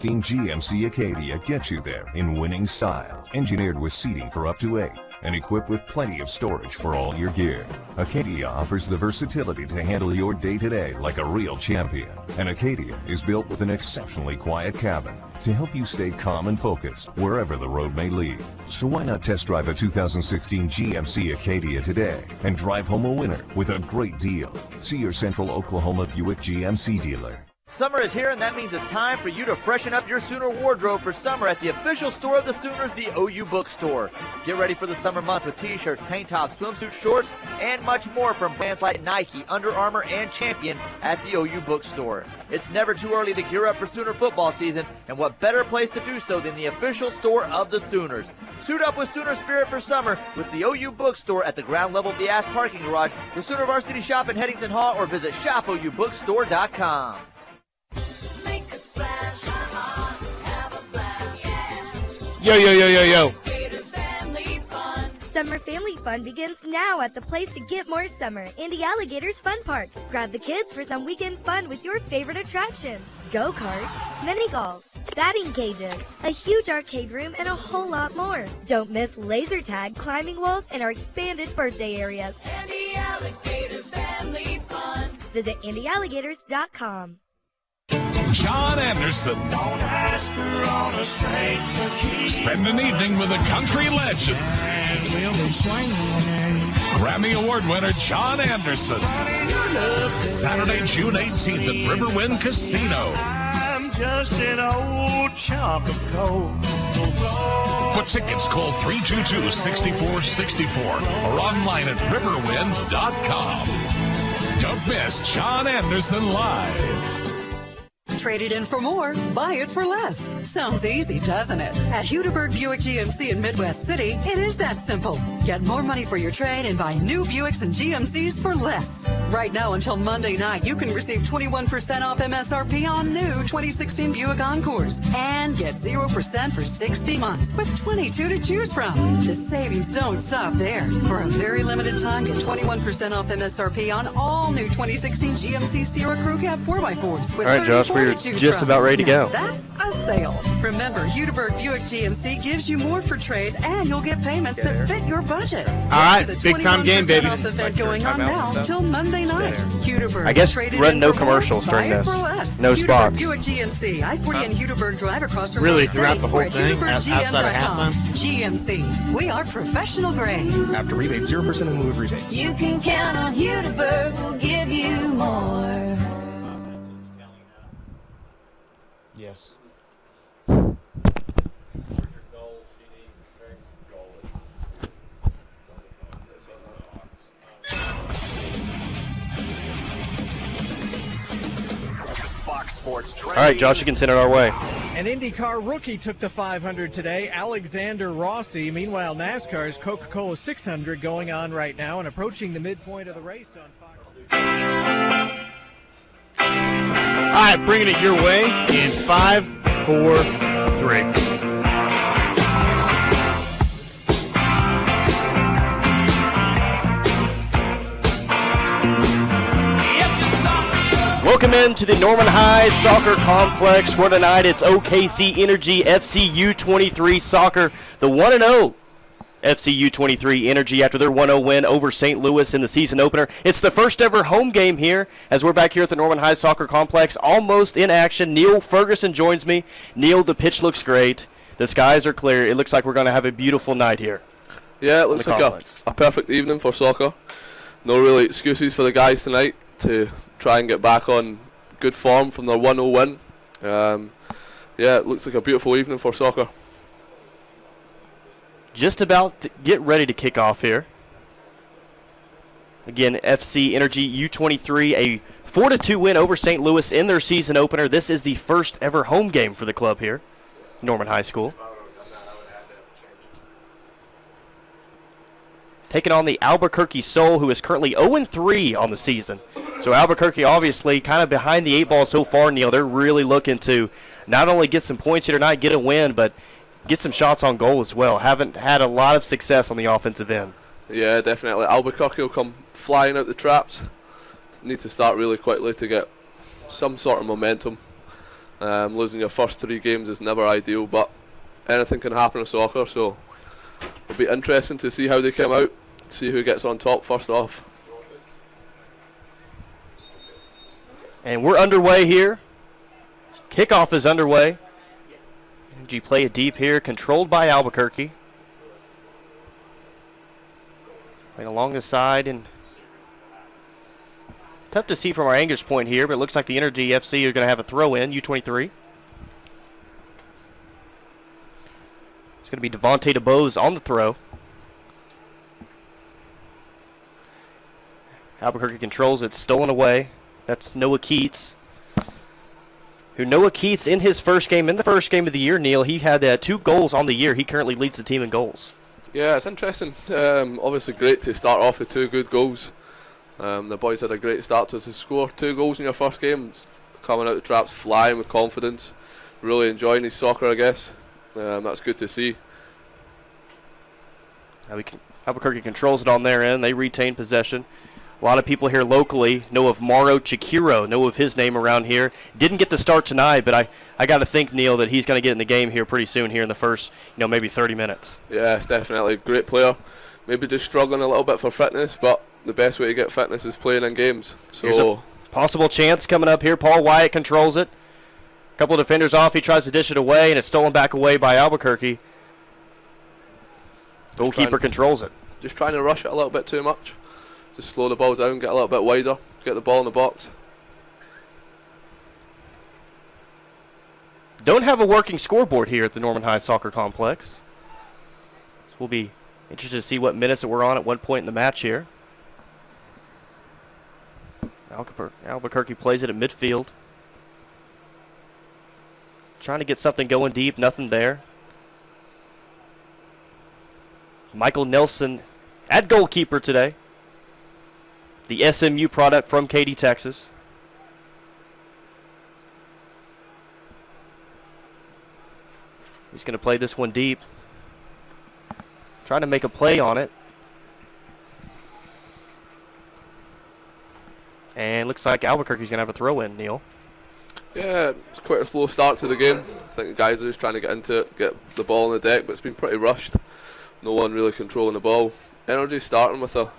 GMC Acadia gets you there in winning style. Engineered with seating for up to 8 and equipped with plenty of storage for all your gear. Acadia offers the versatility to handle your day-to-day like a real champion. And Acadia is built with an exceptionally quiet cabin to help you stay calm and focused wherever the road may lead. So why not test drive a 2016 GMC Acadia today and drive home a winner with a great deal? See your Central Oklahoma Buick GMC dealer. Summer is here, and that means it's time for you to freshen up your Sooner wardrobe for summer at the official store of the Sooners, the OU Bookstore. Get ready for the summer months with t-shirts, tank tops, swimsuit shorts, and much more from brands like Nike, Under Armour, and Champion at the OU Bookstore. It's never too early to gear up for Sooner football season, and what better place to do so than the official store of the Sooners. Suit up with Sooner spirit for summer with the OU Bookstore at the ground level of the Ash Parking Garage, the Sooner Varsity Shop in Headington Hall, or visit shopoubookstore.com. Yo, yo, yo, yo, yo. Summer Family Fun begins now at the place to get more summer, Indy Alligators Fun Park. Grab the kids for some weekend fun with your favorite attractions. Go-karts, mini-golf, batting cages, a huge arcade room, and a whole lot more. Don't miss laser tag, climbing walls, and our expanded birthday areas. Indy Alligators Family Fun. Visit IndyAlligators.com. John Anderson. Don't ask her on a stranger key. Spend an evening with a country legend. Grammy Award winner John Anderson. Saturday, June 18th at Riverwind Casino. I'm just an old chunk of coal. For tickets, call 322-6464 or online at riverwind.com. Don't miss John Anderson live. Trade it in for more, buy it for less. Sounds easy, doesn't it? At Hudeberg Buick GMC in Midwest City, it is that simple. Get more money for your trade and buy new Buicks and GMCs for less. Right now until Monday night, you can receive 21% off MSRP on new 2016 Buick Encores and get 0% for 60 months with 22 to choose from. The savings don't stop there. For a very limited time, get 21% off MSRP on all new 2016 GMC Sierra Crew Cab 4x4s. With All right, Josh, we're just about ready to go. That's a sale. Remember, Hudeberg Buick GMC gives you more for trades, and you'll get payments that fit your budget. All right, big time game, baby. Off event going on now till Monday night. Hudeberg. I guess run no commercials during this. No spots. Buick GMC, I-40 and Hudeberg Drive across from really throughout the whole thing, outside of halftime. GMC, we are professional grade. After rebate, 0% in lieu of rebates. You can count on Hudeberg, we'll give you more. Yes. All right, Josh, you can send it our way. An IndyCar rookie took the 500 today, Alexander Rossi. Meanwhile, NASCAR's Coca-Cola 600 going on right now and approaching the midpoint of the race on Fox. All right, bringing it your way in 5, 4, 3. Welcome into the Norman High Soccer Complex, where tonight it's OKC Energy FC U23 Soccer, the 1-0 FC U23 Energy after their 1-0 win over St. Louis in the season opener. It's the first ever home game here as we're back here at the Norman High Soccer Complex, almost in action. Neil Ferguson joins me. Neil, the pitch looks great. The skies are clear. It looks like we're going to have a beautiful night here. Yeah, it looks like a perfect evening for soccer. No really excuses for the guys tonight to try and get back on good form from their 1-0 win. Yeah, it looks like a beautiful evening for soccer. Just about to get ready to kick off here. Again, FC Energy U23, a 4-2 win over St. Louis in their season opener. This is the first ever home game for the club here, Norman High School. Taking on the Albuquerque Sol, who is currently 0-3 on the season. So Albuquerque obviously kind of behind the 8 ball so far, Neil. They're really looking to not only get some points here tonight, get a win, but get some shots on goal as well. Haven't had a lot of success on the offensive end. Yeah, definitely. Albuquerque will come flying out the traps. Need to start really quickly to get some sort of momentum. Losing your first 3 games is never ideal, but anything can happen in soccer, so it'll be interesting to see how they come out, see who gets on top first off. And we're underway here. Kickoff is underway. Energy play it deep here, controlled by Albuquerque. Playing along the side, and tough to see from our anchor's point here, but it looks like the Energy FC are going to have a throw in, U23. It's going to be Devontae DeBose on the throw. Albuquerque controls it, stolen away. That's Noah Keats. Noah Keats in his first game, in the first game of the year, Neil, he had 2 goals on the year. He currently leads the team in goals. Yeah, it's interesting. Obviously great to start off with 2 good goals. The boys had a great start to score 2 goals in your first game. Coming out the traps, flying with confidence. Really enjoying his soccer, I guess. That's good to see. Albuquerque controls it on their end. They retain possession. A lot of people here locally know of Mauro Chikiro, know of his name around here. Didn't get the start tonight, but I got to think, Neil, that he's going to get in the game here pretty soon here in the first, maybe 30 minutes. Yeah, it's definitely a great player. Maybe just struggling a little bit for fitness, but the best way to get fitness is playing in games. So here's a possible chance coming up here. Paul Wyatt controls it. A couple of defenders off. He tries to dish it away, and it's stolen back away by Albuquerque. Goalkeeper controls it. Just trying to rush it a little bit too much. Just slow the ball down, get a little bit wider, get the ball in the box. Don't have a working scoreboard here at the Norman High Soccer Complex. So we'll be interested to see what minutes that we're on at one point in the match here. Albuquerque plays it at midfield. Trying to get something going deep, nothing there. Michael Nelson at goalkeeper today. The SMU product from Katy, Texas. He's going to play this one deep. Trying to make a play on it. And looks like Albuquerque's going to have a throw in, Neil. Yeah, it's quite a slow start to the game. I think the guys are just trying to get into it, get the ball on the deck, but it's been pretty rushed. No one really controlling the ball. Energy starting with a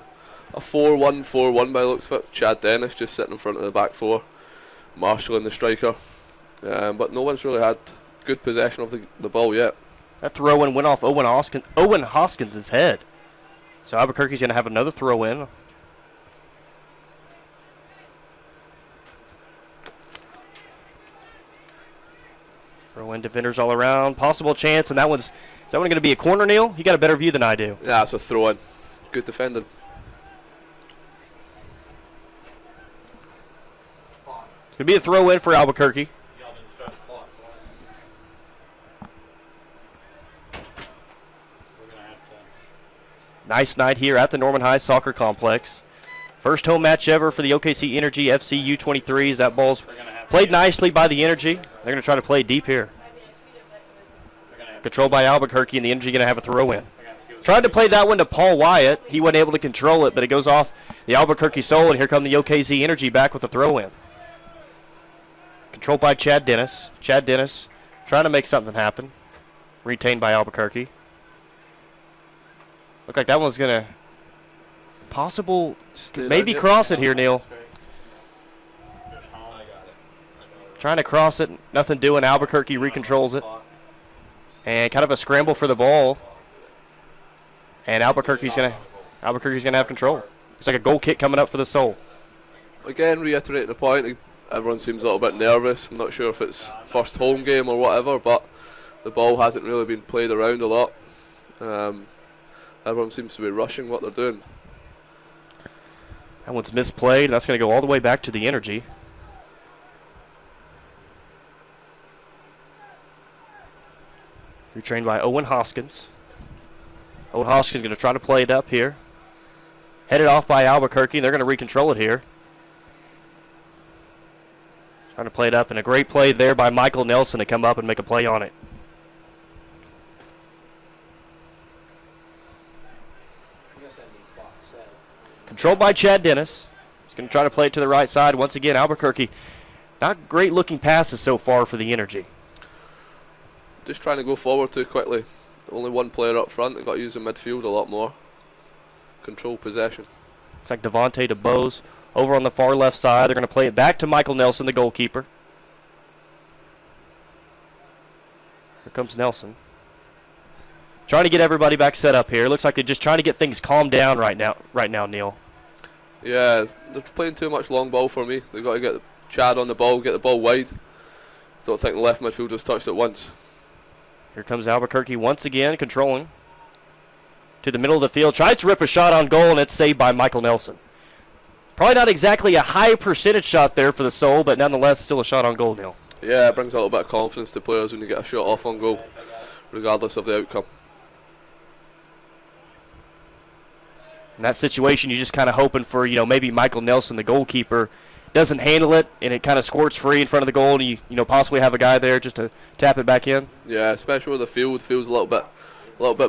4-1-4-1 by the looks of it. Chad Dennis just sitting in front of the back 4. Marshalling the striker. But no one's really had good possession of the ball yet. That throw-in went off Owen Hoskins' head. So Albuquerque's going to have another throw-in. Throw-in defenders all around. Possible chance, and is that one going to be a corner, Neil? You got a better view than I do. Yeah, it's a throw-in. Good defending. It's going to be a throw-in for Albuquerque. Nice night here at the Norman High Soccer Complex. First home match ever for the OKC Energy FC U23s. That ball's played nicely by the Energy. They're going to try to play deep here. Controlled by Albuquerque, and the Energy going to have a throw-in. Tried to play that one to Paul Wyatt. He wasn't able to control it, but it goes off the Albuquerque Sol, and here come the OKC Energy back with a throw-in. Controlled by Chad Dennis. Chad Dennis trying to make something happen. Retained by Albuquerque. Look like that one's going to maybe cross it here, Neil. Trying to cross it, nothing doing. Albuquerque recontrols it. And kind of a scramble for the ball. And Albuquerque's gonna have control. It's like a goal kick coming up for the Sol. Again, reiterate the point. Everyone seems a little bit nervous. I'm not sure if it's first home game or whatever, but the ball hasn't really been played around a lot. Everyone seems to be rushing what they're doing. That one's misplayed. That's going to go all the way back to the Energy. Retrained by Owen Hoskins. Owen Hoskins going to try to play it up here. Headed off by Albuquerque. They're going to recontrol it here. Trying to play it up, and a great play there by Michael Nelson to come up and make a play on it. Controlled by Chad Dennis. He's going to try to play it to the right side. Once again, Albuquerque Not great looking passes so far for the Energy. Just trying to go forward too quickly. Only one player up front. They've got to use the midfield a lot more. Control possession. Looks like Devontae DeBose over on the far left side. They're going to play it back to Michael Nelson, the goalkeeper. Here comes Nelson. Trying to get everybody back set up here. Looks like they're just trying to get things calmed down right now, Neil. Yeah, they're playing too much long ball for me. They've got to get Chad on the ball, get the ball wide. Don't think the left midfielder's touched it once. Here comes Albuquerque once again, controlling. To the middle of the field. Tries to rip a shot on goal, and it's saved by Michael Nelson. Probably not exactly a high percentage shot there for the Soul, but nonetheless still a shot on goal, Neil. Yeah, it brings a little bit of confidence to players when you get a shot off on goal, regardless of the outcome. In that situation, you're just kind of hoping for, maybe Michael Nelson, the goalkeeper, doesn't handle it, and it kind of squirts free in front of the goal, and you possibly have a guy there just to tap it back in. Yeah, especially where the field feels a little bit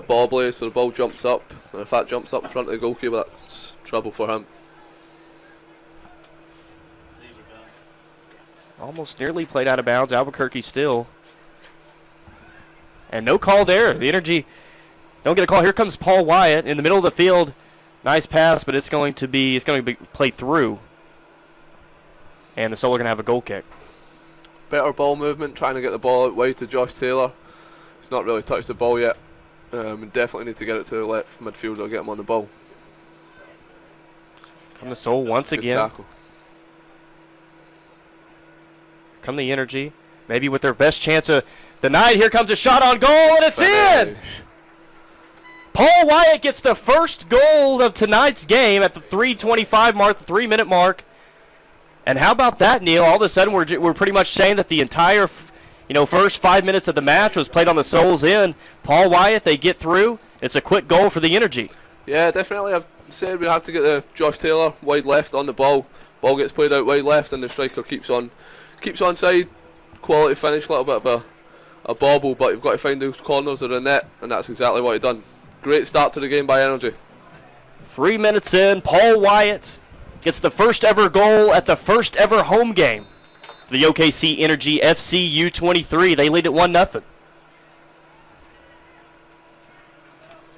bobbly, so the ball jumps up, and if that jumps up in front of the goalkeeper, that's trouble for him. Almost nearly played out of bounds. Albuquerque still. And no call there. The Energy don't get a call. Here comes Paul Wyatt in the middle of the field. Nice pass, but it's going to be played through. And the Soul are going to have a goal kick. Better ball movement, trying to get the ball out wide to Josh Taylor. He's not really touched the ball yet. We definitely need to get it to the left midfielder, get him on the ball. Come the Soul once Good again. tackle. Come the Energy. Maybe with their best chance of the night. Here comes a shot on goal, and it's in! Paul Wyatt gets the first goal of tonight's game at the 3:25 mark, the 3-minute mark. And how about that, Neil? All of a sudden, we're pretty much saying that the entire, first 5 minutes of the match was played on the Soul's end. Paul Wyatt, they get through. It's a quick goal for the Energy. Yeah, definitely. I've said we have to get the Josh Taylor wide left on the ball. Ball gets played out wide left, and the striker keeps on side. Quality finish, a little bit of a bobble, but you've got to find those corners of the net, and that's exactly what he done. Great start to the game by Energy. 3 minutes in, Paul Wyatt gets the first ever goal at the first ever home game for the OKC Energy FC U23. They lead at 1-0.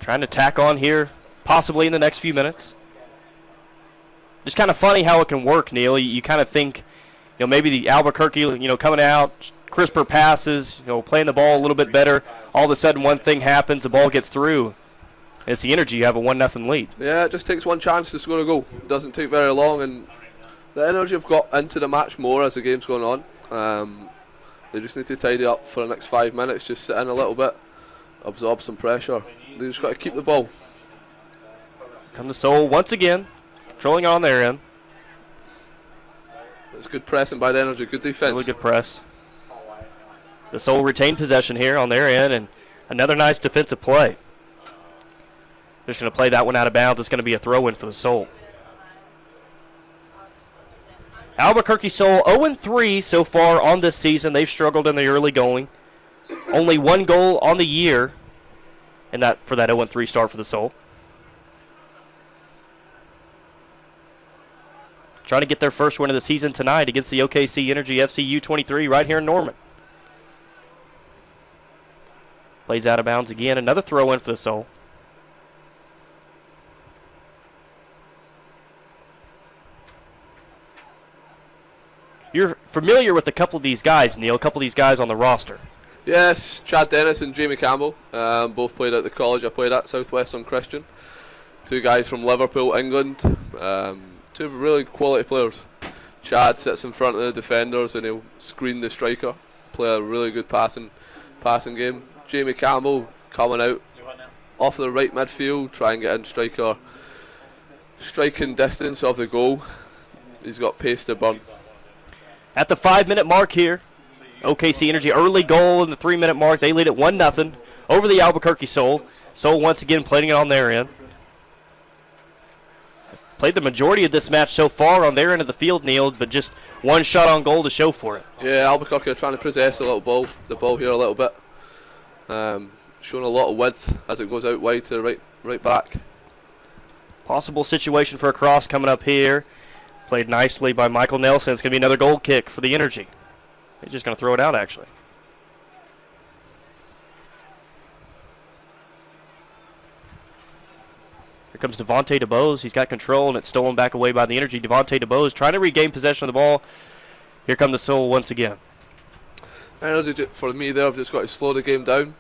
Trying to tack on here, possibly in the next few minutes. Just kind of funny how it can work, Neil. You kind of think, maybe the Albuquerque, coming out, crisper passes, playing the ball a little bit better. All of a sudden, one thing happens, the ball gets through. It's the Energy. You have a 1-0 lead. Yeah, it just takes one chance to score a goal. It doesn't take very long, and the Energy have got into the match more as the game's going on. They just need to tidy up for the next 5 minutes, just sit in a little bit, absorb some pressure. They just got to keep the ball. Come the Soul once again, controlling on their end. It's good pressing by the Energy, good defense. Really good press. The Soul retain possession here on their end, and another nice defensive play. Just going to play that one out of bounds. It's going to be a throw-in for the Soul. Albuquerque Soul 0-3 so far on this season. They've struggled in the early going. Only one goal on the year for that 0-3 start for the Soul. Trying to get their first win of the season tonight against the OKC Energy FC U23 right here in Norman. Plays out of bounds again. Another throw-in for the Soul. You're familiar with a couple of these guys, Neil, a couple of these guys on the roster. Yes, Chad Dennis and Jamie Campbell, both played at the college I played at, Southwestern Christian. Two guys from Liverpool, England, two really quality players. Chad sits in front of the defenders and he'll screen the striker, play a really good passing game. Jamie Campbell coming out off the right midfield, try and get in striking distance of the goal. He's got pace to burn. At the 5-minute mark here, OKC Energy early goal in the 3-minute mark. They lead at 1-0 over the Albuquerque Soul. Soul once again playing it on their end. Played the majority of this match so far on their end of the field, Neil, but just one shot on goal to show for it. Yeah, Albuquerque are trying to possess the ball here a little bit. Showing a lot of width as it goes out wide to right back. Possible situation for a cross coming up here. Played nicely by Michael Nelson. It's going to be another goal kick for the Energy. He's just going to throw it out, actually. Here comes Devontae DeBose. He's got control, and it's stolen back away by the Energy. Devontae DeBose trying to regain possession of the ball. Here come the Soul once again. Energy, for me, they've just got to slow the game down.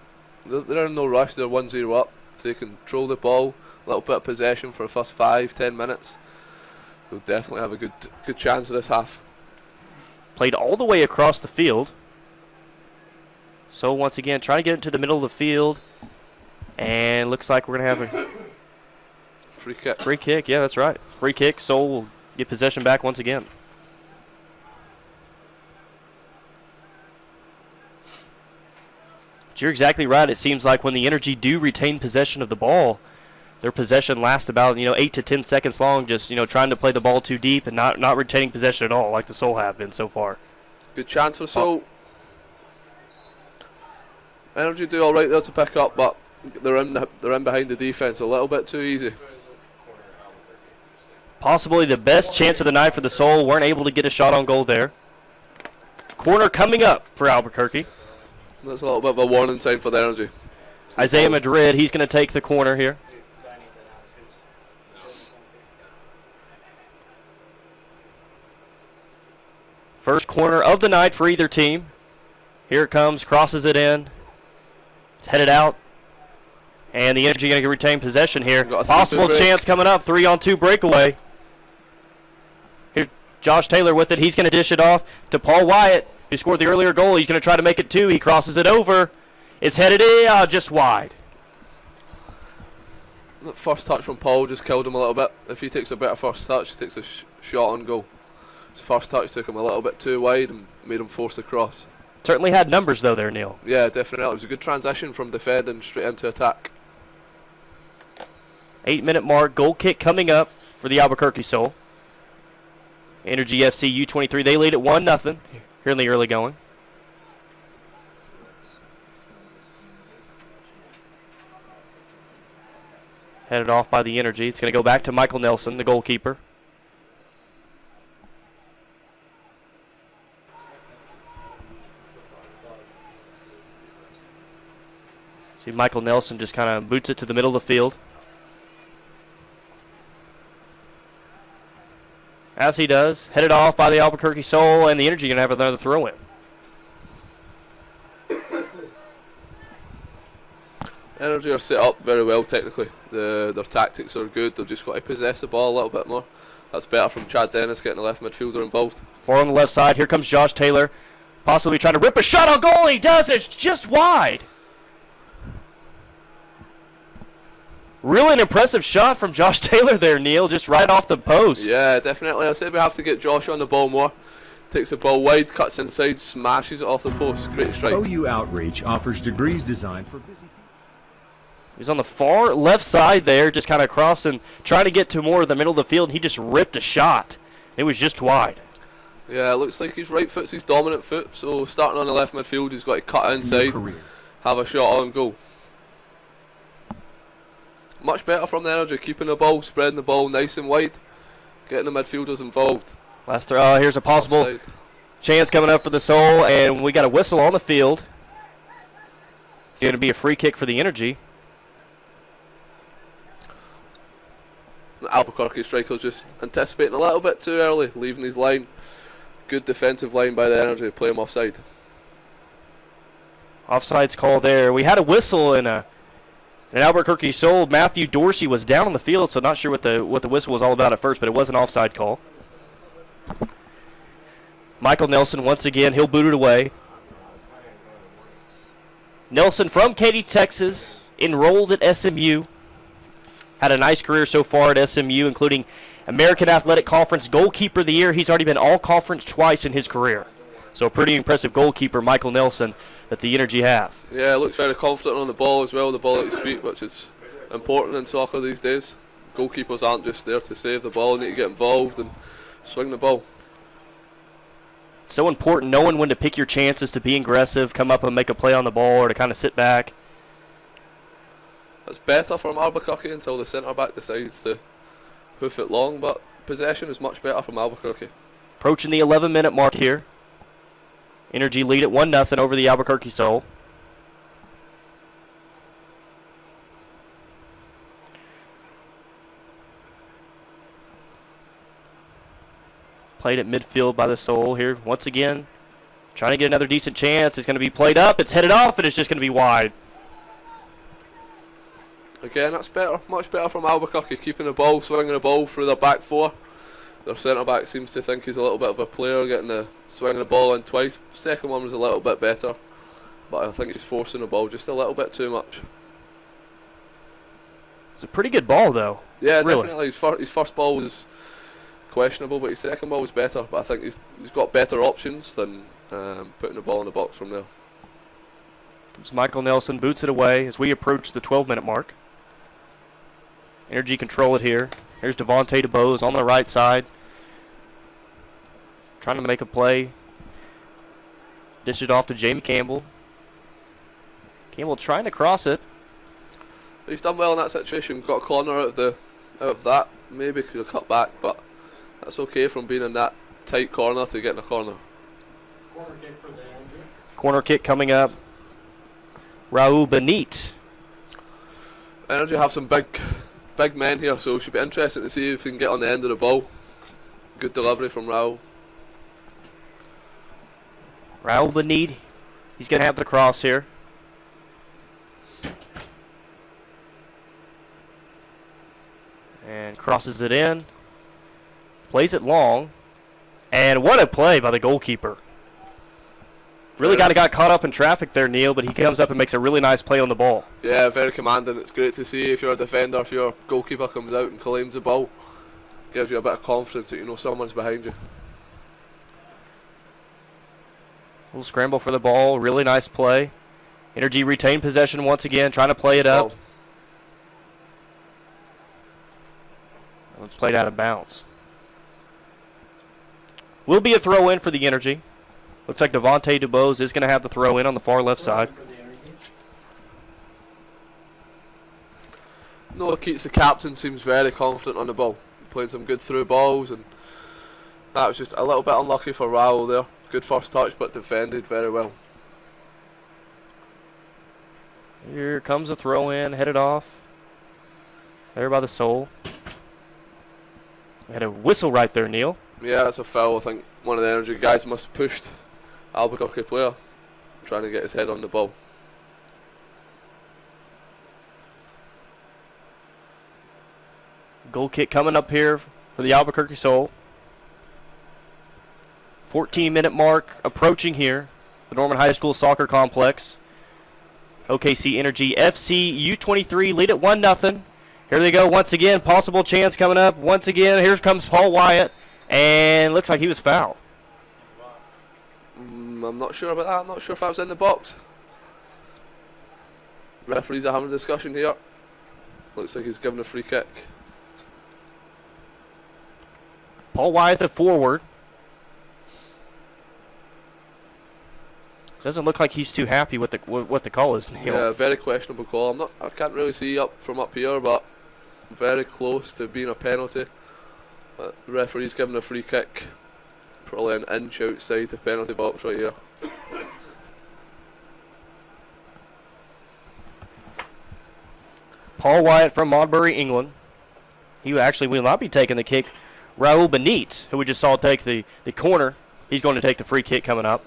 They're in no rush. They're 1-0 up. If they control the ball, a little bit of possession for the first 5-10 minutes, they'll definitely have a good chance of this half. Played all the way across the field. So once again, trying to get into the middle of the field. And looks like we're going to have a free kick. Free kick, yeah, that's right. Free kick, Soul will get possession back once again. But you're exactly right. It seems like when the Energy do retain possession of the ball, their possession lasts about 8 to 10 seconds long, just trying to play the ball too deep and not retaining possession at all, like the Soul have been so far. Good chance for Soul. Energy do all right there to pick up, but they're in behind the defense a little bit too easy. Possibly the best chance of the night for the Soul. Weren't able to get a shot on goal there. Corner coming up for Albuquerque. That's a little bit of a warning sign for the Energy. Isaiah Madrid, he's going to take the corner here. First corner of the night for either team. Here it comes, crosses it in. It's headed out. And the Energy going to retain possession here. Possible chance coming up, 3-on-2 breakaway. Here, Josh Taylor with it. He's going to dish it off to Paul Wyatt, who scored the earlier goal. He's going to try to make it 2. He crosses it over. It's headed in, just wide. That first touch from Paul just killed him a little bit. If he takes a better first touch, he takes a shot on goal. His first touch took him a little bit too wide and made him force the cross. Certainly had numbers, though, there, Neil. Yeah, definitely. It was a good transition from defending straight into attack. 8-minute mark. Goal kick coming up for the Albuquerque Soul. Energy FC U23. They lead at 1-0 here in the early going. Headed off by the Energy. It's going to go back to Michael Nelson, the goalkeeper. See Michael Nelson just kind of boots it to the middle of the field. As he does, headed off by the Albuquerque Soul, and the Energy going to have another throw-in. Energy are set up very well technically. Their tactics are good. They've just got to possess the ball a little bit more. That's better from Chad Dennis getting the left midfielder involved. 4 on the left side. Here comes Josh Taylor, possibly trying to rip a shot on goal. He does. It's just wide. Really an impressive shot from Josh Taylor there, Neil, just right off the post. Yeah, definitely. I said we have to get Josh on the ball more. Takes the ball wide, cuts inside, smashes it off the post. Great strike. OU Outreach offers degrees designed for busy. He's on the far left side there, just kind of crossing, trying to get to more of the middle of the field, and he just ripped a shot. It was just wide. Yeah, it looks like his right foot's his dominant foot, so starting on the left midfield, he's got to cut inside, have a shot on goal. Much better from the Energy, keeping the ball, spreading the ball nice and wide, getting the midfielders involved. Last here's a possible Offside. Chance coming up for the Soul, and we got a whistle on the field. It's going to be a free kick for the Energy. The Albuquerque striker just anticipating a little bit too early, leaving his line. Good defensive line by the Energy to play him offside. Offside's call there. We had a whistle and an Albuquerque Soul. Matthew Dorsey was down on the field, so not sure what the whistle was all about at first, but it was an offside call. Michael Nelson, once again, he'll boot it away. Nelson from Katy, Texas, enrolled at SMU. Had a nice career so far at SMU, including American Athletic Conference Goalkeeper of the Year. He's already been all-conference twice in his career. So a pretty impressive goalkeeper, Michael Nelson, that the Energy have. Yeah, looks very confident on the ball as well, the ball at his feet, which is important in soccer these days. Goalkeepers aren't just there to save the ball, they need to get involved and swing the ball. So important knowing when to pick your chances, to be aggressive, come up and make a play on the ball, or to kind of sit back. It's better from Albuquerque until the centre-back decides to hoof it long, but possession is much better from Albuquerque. Approaching the 11-minute mark here. Energy lead at 1-0 over the Albuquerque Sol. Played at midfield by the Sol here once again. Trying to get another decent chance. It's going to be played up. It's headed off, and it's just going to be wide. Again, that's better, much better from Albuquerque, keeping the ball, swinging the ball through their back four. Their centre-back seems to think he's a little bit of a player, getting the swinging the ball in twice. Second one was a little bit better, but I think he's forcing the ball just a little bit too much. It's a pretty good ball, though. Yeah, really. Definitely. His first ball was questionable, but his second ball was better. But I think he's got better options than putting the ball in the box from there. Comes Michael Nelson, boots it away as we approach the 12-minute mark. Energy control it here. Here's Devontae DeBose on the right side. Trying to make a play. Dish it off to Jamie Campbell. Campbell trying to cross it. He's done well in that situation. Got a corner out of that. Maybe could have cut back, but that's okay from being in that tight corner to getting a corner. Corner kick for the Energy. Corner kick coming up. Raul Benit. Energy have some big men here, so it should be interesting to see if he can get on the end of the ball. Good delivery from Raul. Raul Benit. He's going to have the cross here. And crosses it in. Plays it long. And what a play by the goalkeeper. Really kind of got caught up in traffic there, Neil, but he comes up and makes a really nice play on the ball. Yeah, very commanding. It's great to see if you're a defender, if your goalkeeper comes out and claims the ball. Gives you a bit of confidence that you know someone's behind you. Little scramble for the ball. Really nice play. Energy retained possession once again, trying to play it up. It's played out of bounds. Will be a throw in for the Energy. Looks like Devontae DeBose is going to have the throw in on the far left side. Noah Keats, the captain, seems very confident on the ball. Playing some good through balls, and that was just a little bit unlucky for Raul there. Good first touch, but defended very well. Here comes a throw in, headed off. There by the Sol. We had a whistle right there, Neil. Yeah, that's a foul. I think one of the Energy guys must have pushed Albuquerque player, trying to get his head on the ball. Goal kick coming up here for the Albuquerque Sol. 14-minute mark approaching here. The Norman High School Soccer Complex. OKC Energy FC U23 lead at 1-0. Here they go once again. Possible chance coming up. Once again, here comes Paul Wyatt. And looks like he was fouled. I'm not sure about that. I'm not sure if I was in the box. Referees are having a discussion here. Looks like he's given a free kick. Paul Wyatt, the forward. Doesn't look like he's too happy with what the call is, Neil. Yeah, very questionable call. I can't really see from up here, but very close to being a penalty. But the referee's given a free kick. Probably an inch outside the penalty box right here. Paul Wyatt from Modbury, England. He actually will not be taking the kick. Raul Benit, who we just saw take the corner, he's going to take the free kick coming up.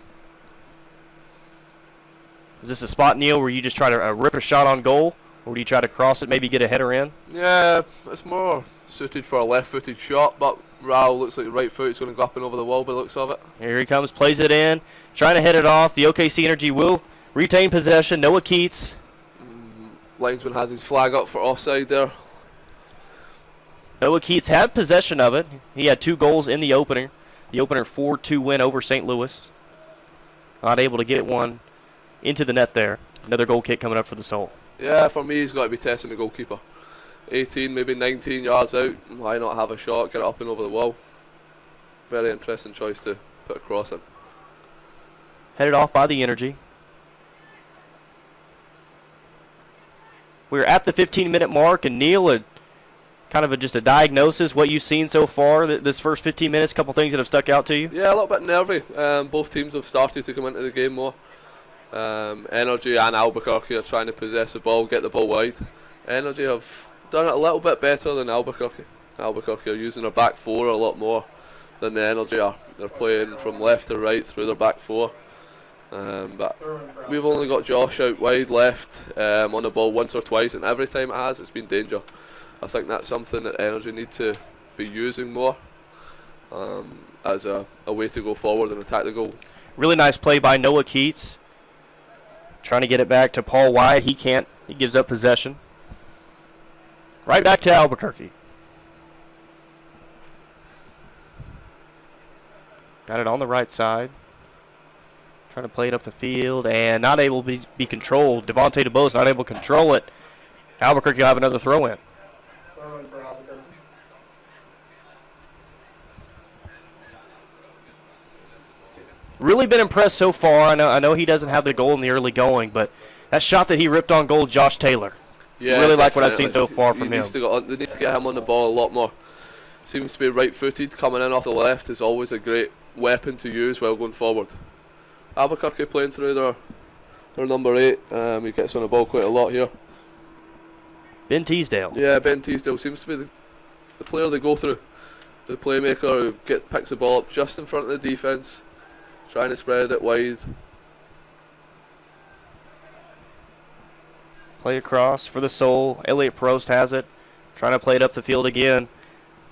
Is this a spot, Neil, where you just try to rip a shot on goal? Or do you try to cross it, maybe get a header in? Yeah, it's more suited for a left-footed shot, but Raul looks like the right foot. He's going to go up and over the wall by the looks of it. Here he comes, plays it in, trying to head it off. The OKC Energy will retain possession. Noah Keats. Linesman has his flag up for offside there. Noah Keats had possession of it. He had 2 goals in the opener. The opener 4-2 win over St. Louis. Not able to get one into the net there. Another goal kick coming up for the Sol. Yeah, for me, he's got to be testing the goalkeeper. 18, maybe 19 yards out. Why not have a shot, get it up and over the wall? Very interesting choice to put a cross in. Headed off by the Energy. We're at the 15-minute mark, and Neil had kind kind of just a diagnosis, what you've seen so far, this first 15 minutes, a couple things that have stuck out to you? Yeah, a little bit nervy. Both teams have started to come into the game more. Energy and Albuquerque are trying to possess the ball, get the ball wide. Energy have done it a little bit better than Albuquerque. Albuquerque are using their back four a lot more than the Energy are. They're playing from left to right through their back four. But we've only got Josh out wide left on the ball once or twice, and every time it has, it's been danger. I think that's something that Energy need to be using more as a way to go forward and attack the goal. Really nice play by Noah Keats. Trying to get it back to Paul Wyatt. He can't. He gives up possession. Right back to Albuquerque. Got it on the right side. Trying to play it up the field and not able to be controlled. Devontae DeBose not able to control it. Albuquerque will have another throw in. Really been impressed so far. I know he doesn't have the goal in the early going, but that shot that he ripped on goal, Josh Taylor. Yeah, really like what I've seen so far from him. They need to get him on the ball a lot more. Seems to be right-footed, coming in off the left is always a great weapon to use while going forward. Albuquerque playing through their number 8. He gets on the ball quite a lot here. Ben Teasdale. Yeah, Ben Teasdale seems to be the player they go through. The playmaker who picks the ball up just in front of the defence, trying to spread it wide. Play across for the Sol. Elliot Prost has it. Trying to play it up the field again.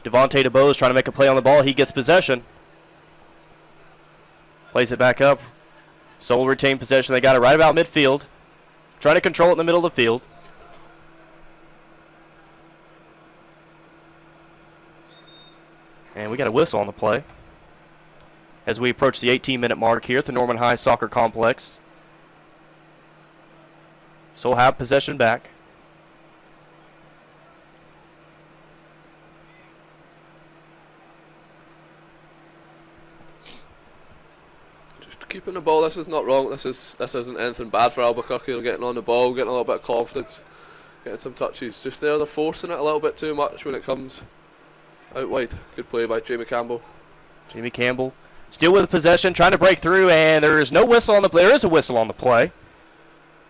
Devontae DeBose trying to make a play on the ball. He gets possession. Plays it back up. Sol retain possession. They got it right about midfield. Trying to control it in the middle of the field. And we got a whistle on the play as we approach the 18-minute mark here at the Norman High Soccer Complex. So we'll have possession back. Just keeping the ball. This is not wrong. This isn't anything bad for Albuquerque. They're getting on the ball, getting a little bit of confidence, getting some touches. Just there, they're forcing it a little bit too much when it comes out wide. Good play by Jamie Campbell. Jamie Campbell still with possession, trying to break through, and there is no whistle on the play. There is a whistle on the play.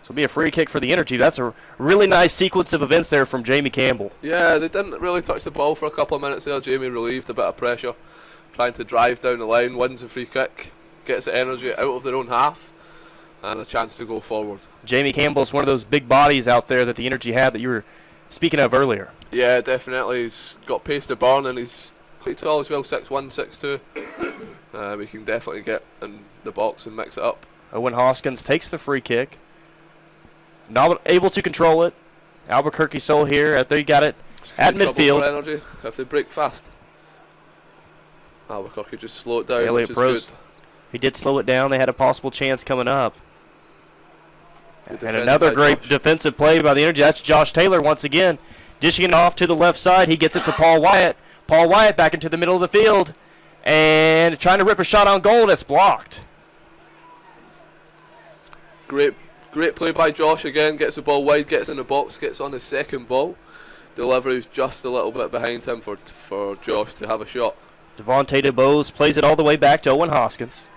So it'll be a free kick for the Energy. That's a really nice sequence of events there from Jamie Campbell. Yeah, they didn't really touch the ball for a couple of minutes there. Jamie relieved a bit of pressure, trying to drive down the line, wins a free kick, gets the Energy out of their own half, and a chance to go forward. Jamie Campbell's one of those big bodies out there that the Energy had that you were speaking of earlier. Yeah, definitely. He's got pace to burn, and he's quite tall as well, 6'1", 6'2". He can definitely get in the box and mix it up. Owen Hoskins takes the free kick. Not able to control it. Albuquerque Sol here. They got it at midfield. For Energy if they break fast. Albuquerque just slow it down, Elliot which is Prost. good. He did slow it down. They had a possible chance coming up. Good And another great defensive play by the Energy. That's Josh Taylor once again. Dishing it off to the left side. He gets it to Paul Wyatt. Paul Wyatt back into the middle of the field. And trying to rip a shot on goal. That's blocked. Great play by Josh again. Gets the ball wide, gets in the box, gets on his second ball. Delivery's just a little bit behind him for Josh to have a shot. Devontae DeBose plays it all the way back to Owen Hoskins.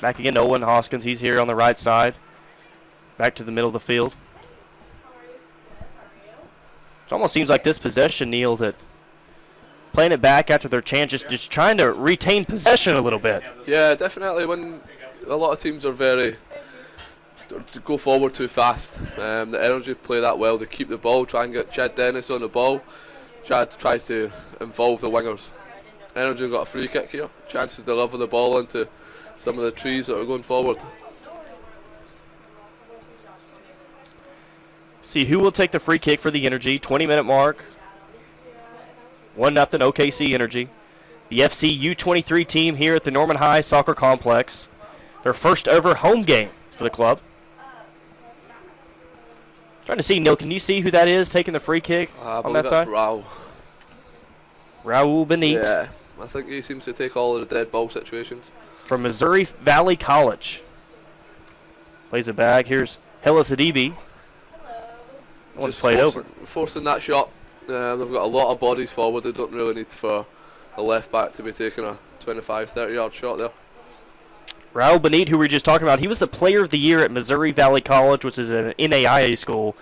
Back again to Owen Hoskins. He's here on the right side. Back to the middle of the field. It almost seems like this possession, Neil, that playing it back after their chance, just trying to retain possession a little bit. Yeah, definitely. When a lot of teams are to go forward too fast. The Energy play that well. They keep the ball, try and get Chad Dennis on the ball. Chad tries to involve the wingers. Energy got a free kick here. Chance to deliver the ball into some of the trees that are going forward. See who will take the free kick for the Energy. 20-minute mark. 1-0 OKC Energy. The FC U23 team here at the Norman High Soccer Complex. Their first ever home game for the club. Trying to see, Neil, can you see who that is taking the free kick on that side? Raul. Raul Benit. Yeah, I think he seems to take all of the dead ball situations. From Missouri Valley College. Plays it back. Here's Hillis Adibi. Once played over. Forcing that shot. They've got a lot of bodies forward. They don't really need for a left back to be taking a 25-30 yard shot there. Raul Benit, who we were just talking about, he was the player of the year at Missouri Valley College, which is an NAIA school,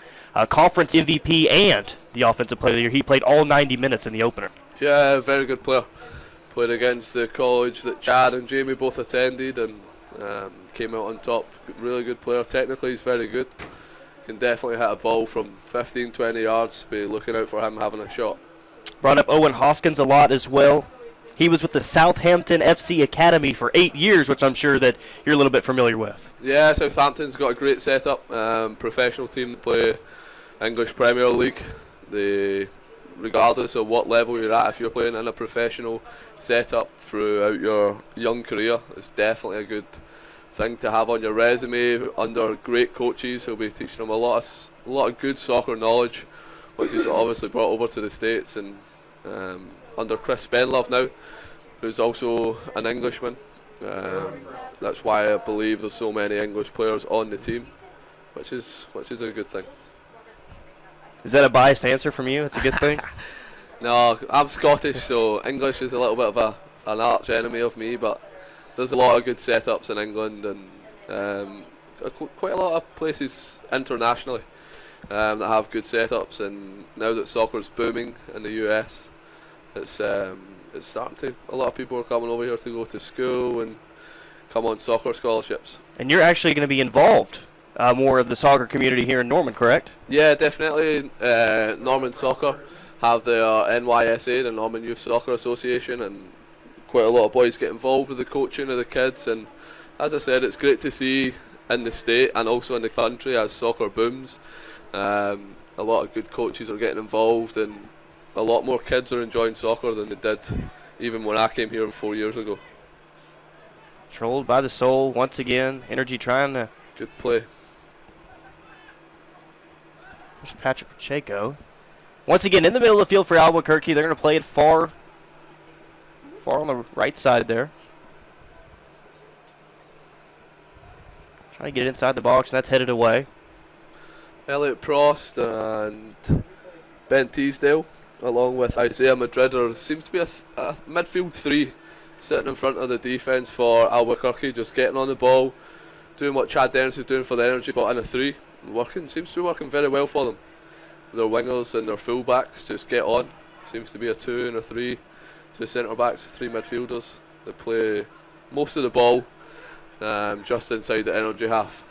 conference MVP and the offensive player of the year. He played all 90 minutes in the opener. Yeah, very good player. Played against the college that Chad and Jamie both attended and came out on top. Really good player. Technically, he's very good. Can definitely hit a ball from 15, 20 yards. Be looking out for him having a shot. Brought up Owen Hoskins a lot as well. He was with the Southampton FC Academy for 8 years, which I'm sure that you're a little bit familiar with. Yeah, Southampton's got a great setup. Professional team that play English Premier League. They, regardless of what level you're at, if you're playing in a professional setup throughout your young career, it's definitely a good thing to have on your resume under great coaches who'll be teaching them a lot of good soccer knowledge, which is obviously brought over to the States, and under Chris Spenlove now, who's also an Englishman. That's why I believe there's so many English players on the team, which is a good thing. Is that a biased answer from you? It's a good thing? No, I'm Scottish, so English is a little bit of an arch enemy of me, but there's a lot of good setups in England and quite a lot of places internationally that have good setups, and now that soccer's booming in the US, it's starting to, a lot of people are coming over here to go to school and come on soccer scholarships. And you're actually going to be involved more of the soccer community here in Norman, correct? Yeah, definitely. Norman Soccer have the NYSA, the Norman Youth Soccer Association, and quite a lot of boys get involved with the coaching of the kids. And as I said, it's great to see in the state and also in the country as soccer booms. A lot of good coaches are getting involved, and a lot more kids are enjoying soccer than they did even when I came here 4 years ago. Controlled by the Soul once again. Energy trying to... Good play. There's Patrick Pacheco. Once again, in the middle of the field for Albuquerque. They're going to play it far on the right side there. Trying to get it inside the box, and that's headed away. Elliot Prost and Ben Teasdale, along with Isaiah Madrid, seems to be a midfield three sitting in front of the defence for Albuquerque, just getting on the ball, doing what Chad Dennis is doing for the Energy, but in a three. Seems to be working very well for them. Their wingers and their full-backs just get on. Seems to be a 2 and a 3. 2 centre-backs, 3 midfielders. They play most of the ball just inside the Energy half.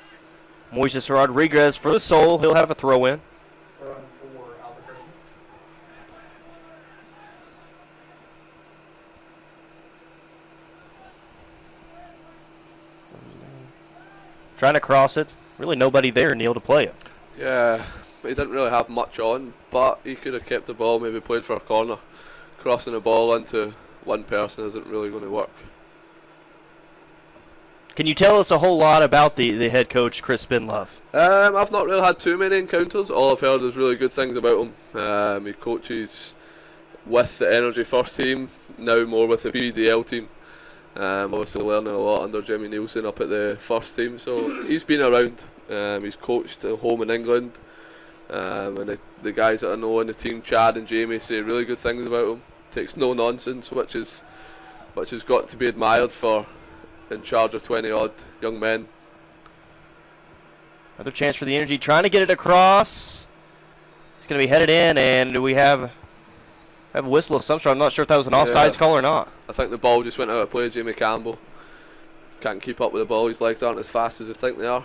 Moises Rodriguez for the Soul. He'll have a throw-in. Trying to cross it. Really nobody there, Neil, to play it. Yeah, he didn't really have much on, but he could have kept the ball, maybe played for a corner. Crossing the ball into one person isn't really going to work. Can you tell us a whole lot about the head coach, Chris Spenlove? I've not really had too many encounters. All I've heard is really good things about him. He coaches with the Energy first team, now more with the BDL team. Obviously learning a lot under Jimmy Nielsen up at the first team, so he's been around. He's coached at home in England, and the guys that I know on the team, Chad and Jamie, say really good things about him. Takes no nonsense, which has got to be admired for in charge of 20 odd young men. Another chance for the Energy, trying to get it across. It's going to be headed in, and do we have a whistle of some sort? I'm not sure if that was an offsides call or not. I think the ball just went out of play. Jamie Campbell can't keep up with the ball. His legs aren't as fast as I think they are.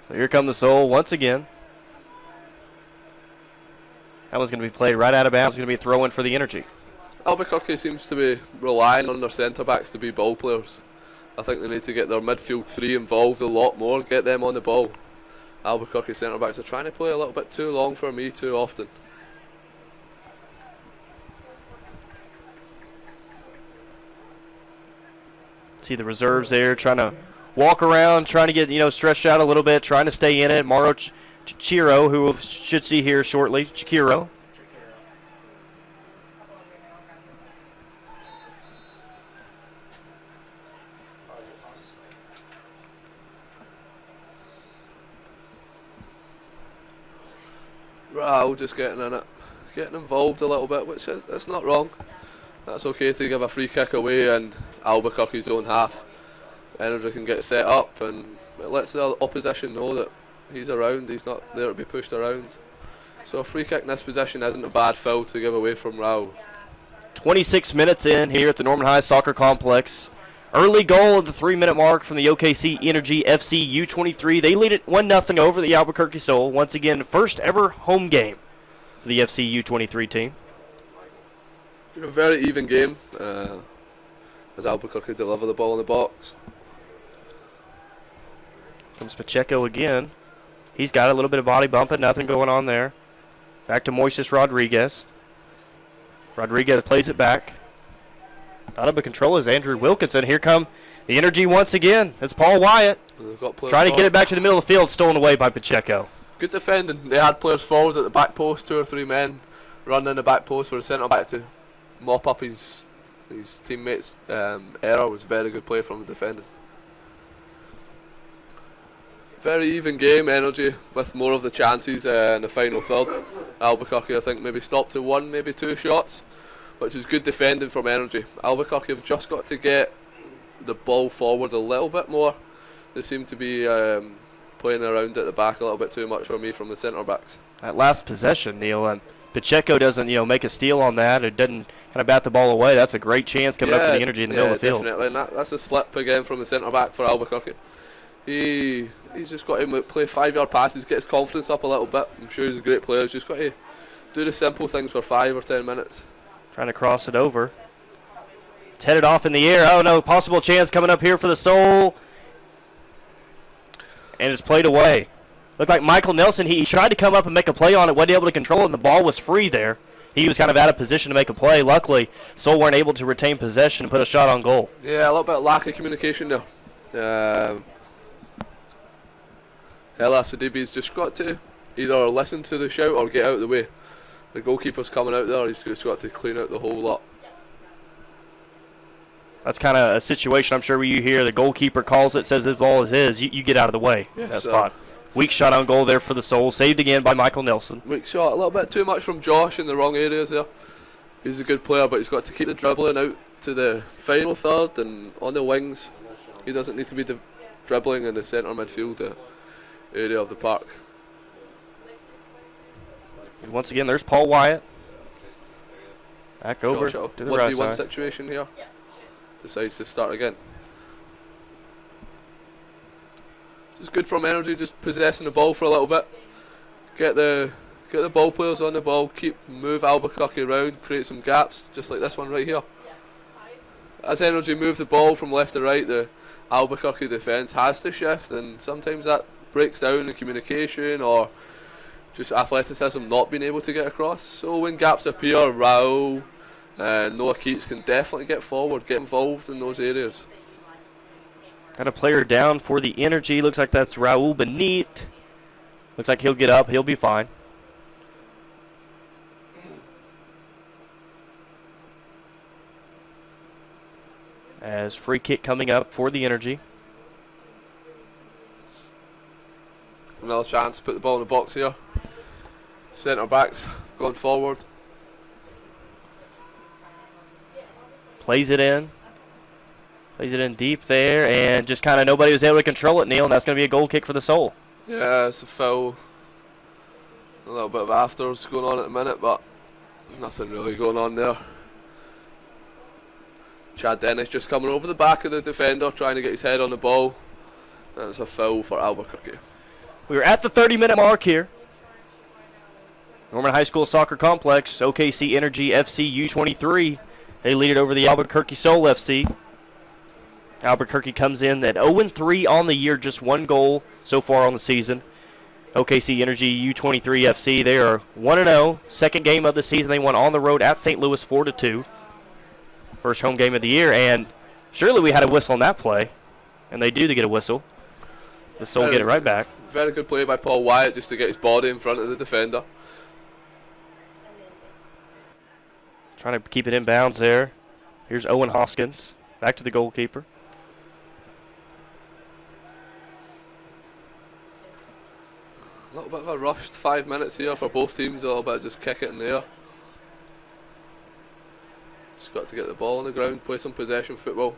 So here come the Soul once again. That one's going to be played right out of bounds. It's going to be a throw-in for the Energy. Albuquerque seems to be relying on their centre-backs to be ball players. I think they need to get their midfield three involved a lot more, get them on the ball. Albuquerque centre-backs are trying to play a little bit too long for me too often. See the reserves there trying to walk around, trying to get, stretched out a little bit, trying to stay in it. Mauro Chikiro, who we should see here shortly. Chikiro. Raul just getting in it, getting involved a little bit, which is it's not wrong. That's okay to give a free kick away in Albuquerque's own half. Energy can get set up and it lets the opposition know that he's around, he's not there to be pushed around. So a free kick in this position isn't a bad foul to give away from Raul. 26 minutes in here at the Norman High Soccer Complex. Early goal at the 3-minute mark from the OKC Energy FC U23. They lead it 1-0 over the Albuquerque Sol. Once again, first ever home game for the FC U23 team. A very even game as Albuquerque deliver the ball in the box. Comes Pacheco again. He's got a little bit of body bumping, nothing going on there. Back to Moises Rodriguez. Rodriguez plays it back. Out of control is Andrew Wilkinson. Here come the Energy once again. It's Paul Wyatt. Trying to get it back to the middle of the field, stolen away by Pacheco. Good defending. They had players forward at the back post, 2 or 3 men running in the back post for the centre back to mop up his teammates' error. Was very good play from the defenders. Very even game, Energy with more of the chances in the final third. Albuquerque, I think, maybe stopped to 1, maybe 2 shots, which is good defending from Energy. Albuquerque have just got to get the ball forward a little bit more. They seem to be playing around at the back a little bit too much for me from the centre backs. That last possession, Neil, and Pacheco doesn't, make a steal on that. It doesn't kind of bat the ball away. That's a great chance coming up for the Energy in the middle of the field. Definitely. And that's a slip again from the centre back for Albuquerque. He's just got to play 5-yard passes, get his confidence up a little bit. I'm sure he's a great player. He's just got to do the simple things for 5 or 10 minutes. Trying to cross it over. It's headed off in the air. Oh no, possible chance coming up here for the Sol. And it's played away. Looked like Michael Nelson, he tried to come up and make a play on it, wasn't able to control it, and the ball was free there. He was kind of out of position to make a play. Luckily, Sol weren't able to retain possession and put a shot on goal. Yeah, a little bit of lack of communication there. El Asadibi's just got to either listen to the shout or get out of the way. The goalkeeper's coming out there, he's just got to clean out the whole lot. That's kind of a situation I'm sure where you hear the goalkeeper calls it, says the ball is his, you get out of the way. Yes, that spot. Weak shot on goal there for the Sol, saved again by Michael Nelson. Weak shot, a little bit too much from Josh in the wrong areas there. He's a good player, but he's got to keep the dribbling out to the final third and on the wings. He doesn't need to be dribbling in the centre midfield area of the park. And once again, there's Paul Wyatt. Back over Josh, to the right 1v1 side. situation here. Decides to start again. This is good from Energy, just possessing the ball for a little bit. Get the ball players on the ball, move Albuquerque around, create some gaps, just like this one right here. As Energy move the ball from left to right, the Albuquerque defence has to shift, and sometimes that breaks down the communication or just athleticism not being able to get across. So when gaps appear, Raul and Noah Keats can definitely get forward, get involved in those areas. Got a player down for the Energy. Looks like that's Raul Benit. Looks like he'll get up. He'll be fine. As free kick coming up for the Energy. Another chance to put the ball in the box here. Centre backs going forward. Plays it in. Plays it in deep there, and just kind of nobody was able to control it, Neil, and that's going to be a goal kick for the Sol. Yeah, it's a foul. A little bit of afters going on at the minute, but nothing really going on there. Chad Dennis just coming over the back of the defender, trying to get his head on the ball. That's a foul for Albuquerque. We are at the 30-minute mark here. Norman High School Soccer Complex, OKC Energy FC U23. They lead it over the Albuquerque Sol FC. Albuquerque comes in at 0-3 on the year, just 1 goal so far on the season. OKC Energy U23 FC, they are 1-0. Second game of the season, they won on the road at St. Louis 4-2. First home game of the year, and surely we had a whistle on that play. And they do get a whistle. The Sol get it right back. Very good play by Paul Wyatt just to get his body in front of the defender. Trying to keep it in bounds there. Here's Owen Hoskins. Back to the goalkeeper. A little bit of a rushed 5 minutes here for both teams, a little bit of just kick it in the air. Just got to get the ball on the ground, play some possession football.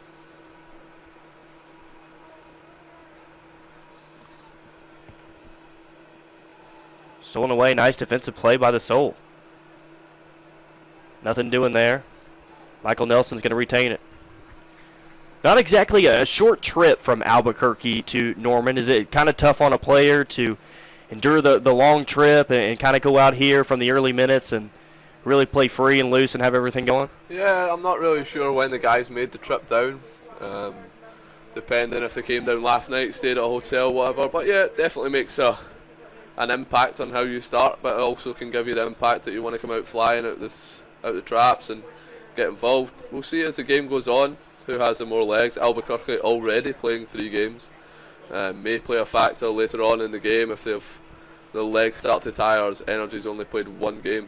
Stolen away, nice defensive play by the Soul. Nothing doing there. Michael Nelson's going to retain it. Not exactly a short trip from Albuquerque to Norman. Is it kind of tough on a player to endure the long trip and kind of go out here from the early minutes and really play free and loose and have everything going? Yeah, I'm not really sure when the guys made the trip down. Depending if they came down last night, stayed at a hotel, whatever. But yeah, it definitely makes an impact on how you start, but it also can give you the impact that you want to come out flying out the traps and get involved. We'll see as the game goes on who has the more legs. Albuquerque already playing 3 games. May play a factor later on in the game if the legs start to tire, as Energy's only played 1 game.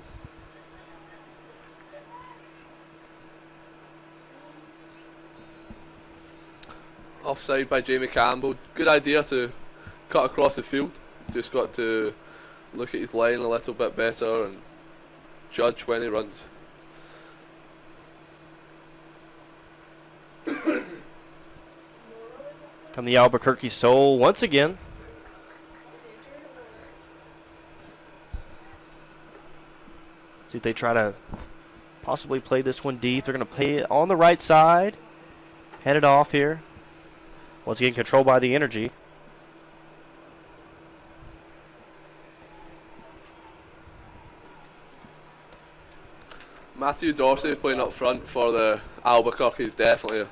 Offside by Jamie Campbell. Good idea to cut across the field. Just got to look at his line a little bit better and judge when he runs. Come the Albuquerque Soul once again. See if they try to possibly play this one deep. They're going to play it on the right side. Head it off here. Once again, controlled by the Energy. Matthew Dorsey playing up front for the Albuquerque is definitely a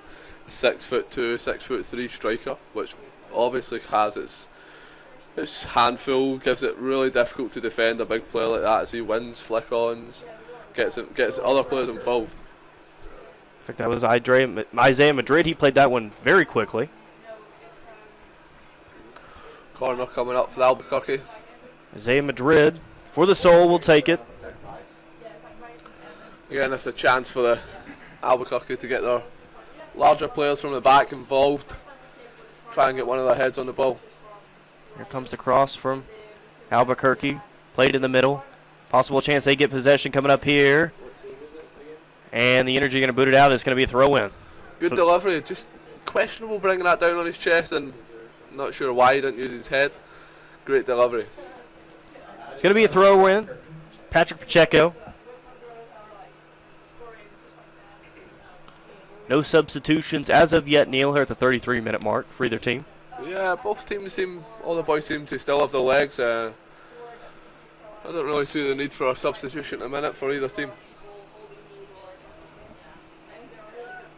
6'2", 6'3" striker, which obviously has its handful, gives it really difficult to defend a big player like that as he wins flick-ons, gets other players involved. I think that was Isaiah Madrid. He played that one very quickly. Corner coming up for the Albuquerque. Isaiah Madrid for the Soul will take it. Again, it's a chance for the Albuquerque to get their larger players from the back involved. Try and get one of their heads on the ball. Here comes the cross from Albuquerque. Played in the middle. Possible chance they get possession coming up here. And the Energy going to boot it out. It's going to be a throw-in. Good delivery. Just questionable bringing that down on his chest, and not sure why he didn't use his head. Great delivery. It's going to be a throw-in. Patrick Pacheco. No substitutions as of yet, Neil, here at the 33-minute mark for either team. Yeah, both teams all the boys seem to still have their legs. I don't really see the need for a substitution at the minute for either team.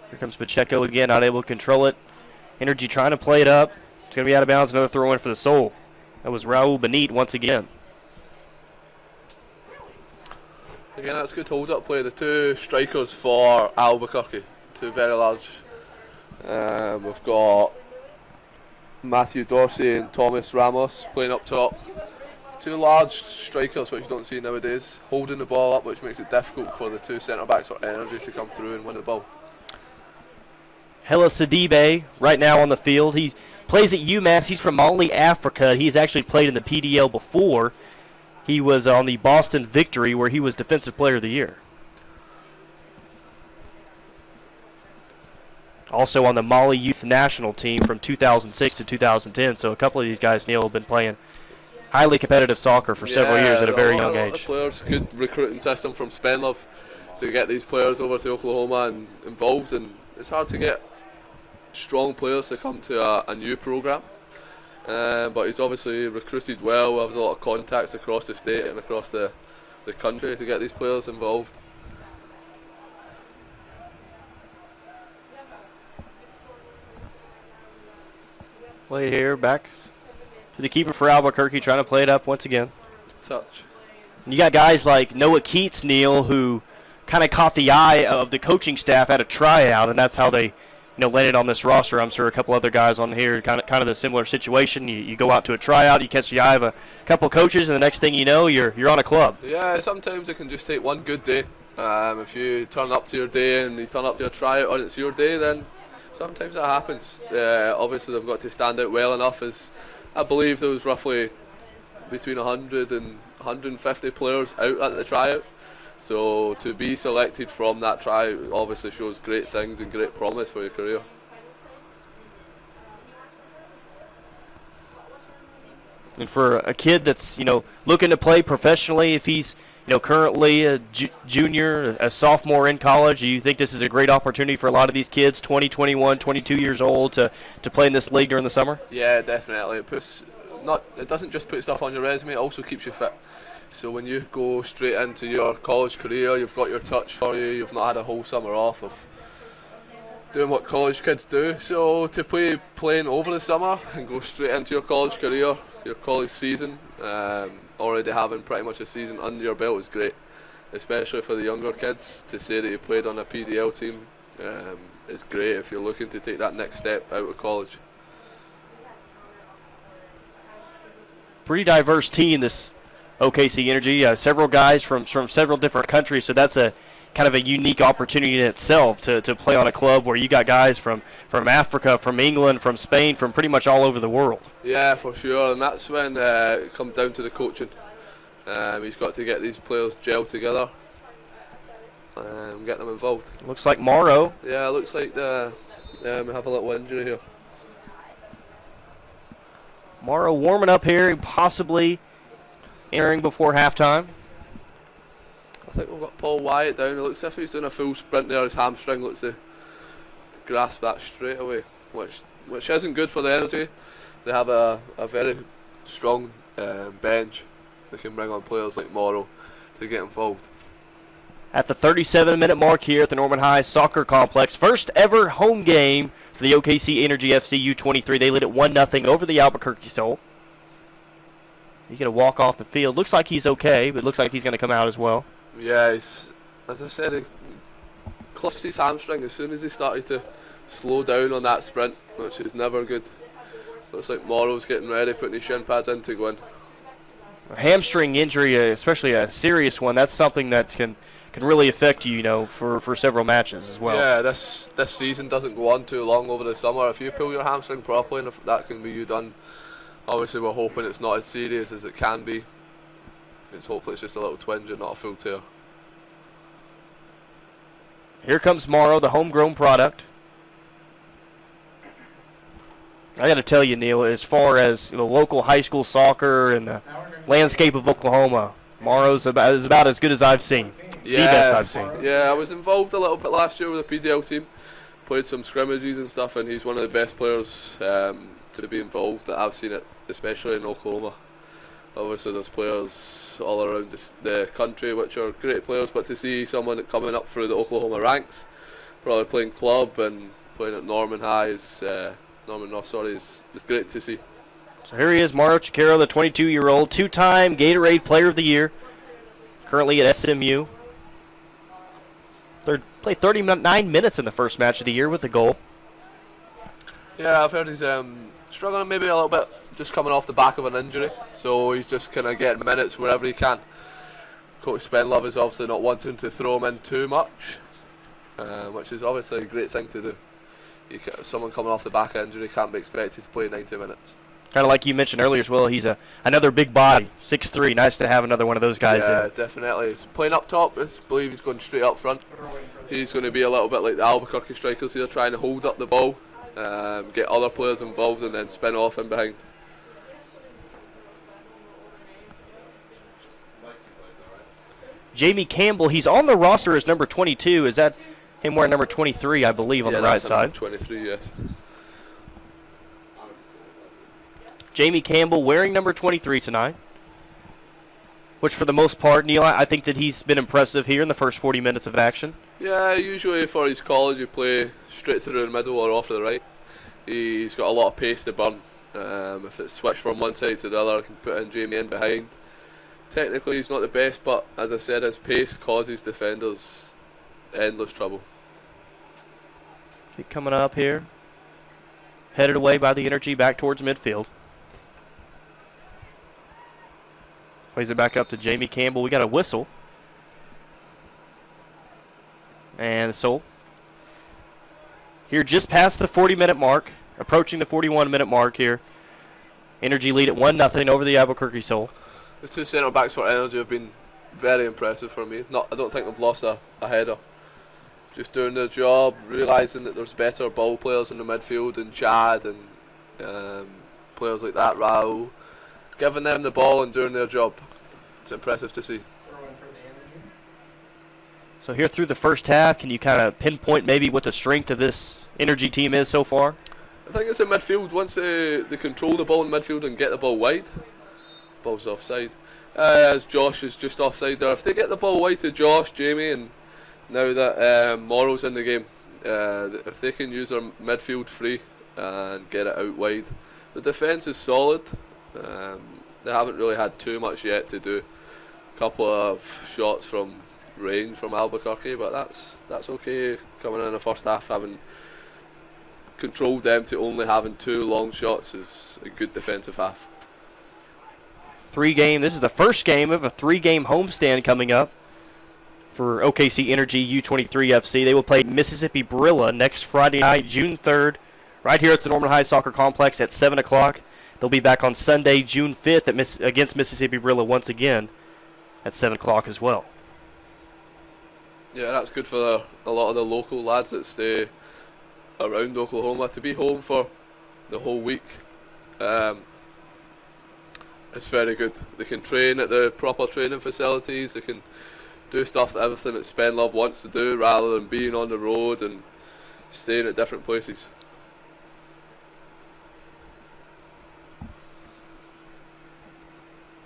Here comes Pacheco again, not able to control it. Energy trying to play it up. It's going to be out of bounds. Another throw-in for the Soul. That was Raul Benit once again. Again, that's good hold-up play. The 2 strikers for Albuquerque. 2 very large. We've got Matthew Dorsey and Thomas Ramos playing up top. 2 large strikers, which you don't see nowadays, holding the ball up, which makes it difficult for the 2 centre-backs for Energy to come through and win the ball. Hela Sidibe right now on the field. He plays at UMass. He's from Mali, Africa. He's actually played in the PDL before. He was on the Boston Victory, where he was Defensive Player of the Year. Also on the Mali Youth National Team from 2006 to 2010. So a couple of these guys, Neil, have been playing highly competitive soccer for several years at a very young age. Players, good recruiting system from Spenlove to get these players over to Oklahoma and involved. And it's hard to get strong players to come to a new program. But he's obviously recruited well. Has a lot of contacts across the state and across the country to get these players involved. Play here, back to the keeper for Albuquerque, trying to play it up once again. Touch. And you got guys like Noah Keats, Neil, who kind of caught the eye of the coaching staff at a tryout, and that's how they, landed on this roster. I'm sure a couple other guys on here, kind of the similar situation. You go out to a tryout, you catch the eye of a couple coaches, and the next thing you know, you're on a club. Yeah, sometimes it can just take one good day. If you turn up to your day and you turn up to a tryout and it's your day, then sometimes that happens. Obviously, they've got to stand out well enough, as I believe there was roughly between 100 and 150 players out at the tryout. So to be selected from that tryout obviously shows great things and great promise for your career. And for a kid that's, looking to play professionally, if he's, currently a junior, a sophomore in college, do you think this is a great opportunity for a lot of these kids, 20, 21, 22 years old, to play in this league during the summer? Yeah, definitely. It doesn't just put stuff on your resume, it also keeps you fit. So when you go straight into your college career, you've got your touch for you, you've not had a whole summer off of doing what college kids do. So to playing over the summer and go straight into your college career, your college season, already having pretty much a season under your belt is great, especially for the younger kids. To say that you played on a PDL team is great if you're looking to take that next step out of college. Pretty diverse team, this OKC Energy. Several guys from several different countries, so that's a kind of a unique opportunity in itself to play on a club where you got guys from Africa, from England, from Spain, from pretty much all over the world. Yeah, for sure, and that's when it comes down to the coaching. He's got to get these players gel together and get them involved. Looks like Morrow. Yeah, it looks like we have a little injury here. Morrow warming up here, possibly entering before halftime. I think we've got Paul Wyatt down. It looks as if he's doing a full sprint there. His hamstring looks to grasp that straight away, which isn't good for the Energy. They have a very strong bench. They can bring on players like Morrow to get involved. At the 37-minute mark here at the Norman High Soccer Complex, first ever home game for the OKC Energy FC U23. They lead it 1-0 over the Albuquerque Sol. He's going to walk off the field. Looks like he's okay, but looks like he's going to come out as well. Yeah, as I said, he clutched his hamstring as soon as he started to slow down on that sprint, which is never good. Looks like Morrow's getting ready, putting his shin pads in to go in. A hamstring injury, especially a serious one, that's something that can really affect you, for several matches as well. Yeah, this season doesn't go on too long over the summer. If you pull your hamstring properly, and if that can be you done. Obviously, we're hoping it's not as serious as it can be. Hopefully it's just a little twinge and not a full tear. Here comes Morrow, the homegrown product. I got to tell you, Neil, as far as local high school soccer and the landscape of Oklahoma, Morrow's about as good as I've seen. Yeah, the best I've seen. Yeah, I was involved a little bit last year with the PDL team. Played some scrimmages and stuff, and he's one of the best players to be involved that I've seen it, especially in Oklahoma. Obviously there's players all around the country which are great players, but to see someone coming up through the Oklahoma ranks, probably playing club and playing at Norman High is great to see. So here he is, Mario Chikero, the 22-year-old, two-time Gatorade Player of the Year, currently at SMU. Played 39 minutes in the first match of the year with the goal. Yeah, I've heard he's struggling maybe a little bit, just coming off the back of an injury, so he's just kind of getting minutes wherever he can. Coach Spenlove is obviously not wanting to throw him in too much, which is obviously a great thing to do. Someone coming off the back of injury can't be expected to play 90 minutes. Kind of like you mentioned earlier as well, he's another big body, 6'3". Nice to have another one of those guys in. Yeah, definitely. He's playing up top. I believe he's going straight up front. He's going to be a little bit like the Albuquerque strikers here, trying to hold up the ball, get other players involved and then spin off in behind. Jamie Campbell, he's on the roster as number 22. Is that him wearing number 23, I believe, on the right side? 23, yes. Jamie Campbell wearing number 23 tonight, which for the most part, Neil, I think that he's been impressive here in the first 40 minutes of action. Yeah, usually for his college, you play straight through the middle or off to the right. He's got a lot of pace to burn. If it's switched from one side to the other, I can put in Jamie in behind. Technically, he's not the best, but as I said, his pace causes defenders endless trouble. Kick coming up here. Headed away by the Energy back towards midfield. Plays it back up to Jamie Campbell. We got a whistle. And the Sol. Here just past the 40-minute mark. Approaching the 41-minute mark here. Energy lead at 1-0 over the Albuquerque Sol. The two centre backs for Energy have been very impressive for me. I don't think they've lost a header. Just doing their job, realising that there's better ball players in the midfield and Chad and players like that, Raul, giving them the ball and doing their job. It's impressive to see. So here through the first half, can you kind of pinpoint maybe what the strength of this Energy team is so far? I think it's in midfield. Once they control the ball in midfield and get the ball wide, ball's offside. As Josh is just offside there. If they get the ball wide to Josh, Jamie, and now that Morrow's in the game, if they can use their midfield free and get it out wide, the defence is solid. They haven't really had too much yet to do. A couple of shots from range from Albuquerque, but that's okay. Coming in the first half, having controlled them to only having 2 long shots is a good defensive half. This is the first game of a 3-game homestand coming up for OKC Energy U23 FC. They will play Mississippi Brilla next Friday night, June 3rd, right here at the Norman High Soccer Complex at 7 o'clock. They'll be back on Sunday, June 5th against Mississippi Brilla once again at 7 o'clock as well. Yeah, that's good for a lot of the local lads that stay around Oklahoma to be home for the whole week. It's very good. They can train at the proper training facilities. They can do stuff that everything that Spenlove wants to do rather than being on the road and staying at different places.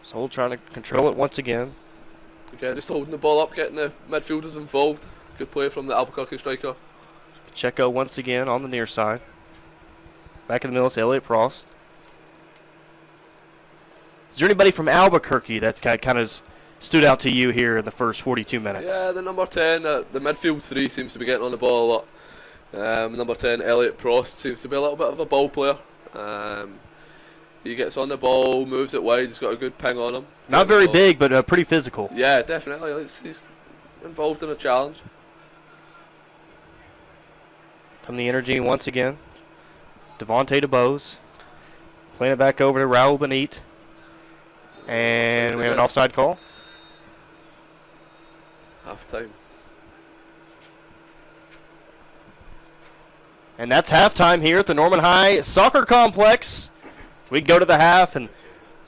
Sol trying to control it once again. Yeah, just holding the ball up, getting the midfielders involved. Good play from the Albuquerque striker. Pacheco once again on the near side. Back in the middle is Elliot Prost. Is there anybody from Albuquerque that's kind of stood out to you here in the first 42 minutes? Yeah, the number 10, the midfield 3 seems to be getting on the ball a lot. Number 10, Elliot Prost, seems to be a little bit of a ball player. He gets on the ball, moves it wide, he's got a good ping on him. Not very big, but pretty physical. Yeah, definitely. He's involved in a challenge. Come the Energy once again. Devontae DeBose. Playing it back over to Raul Benit. And we have an offside call. Half time. And that's halftime here at the Norman High Soccer Complex. We go to the half, and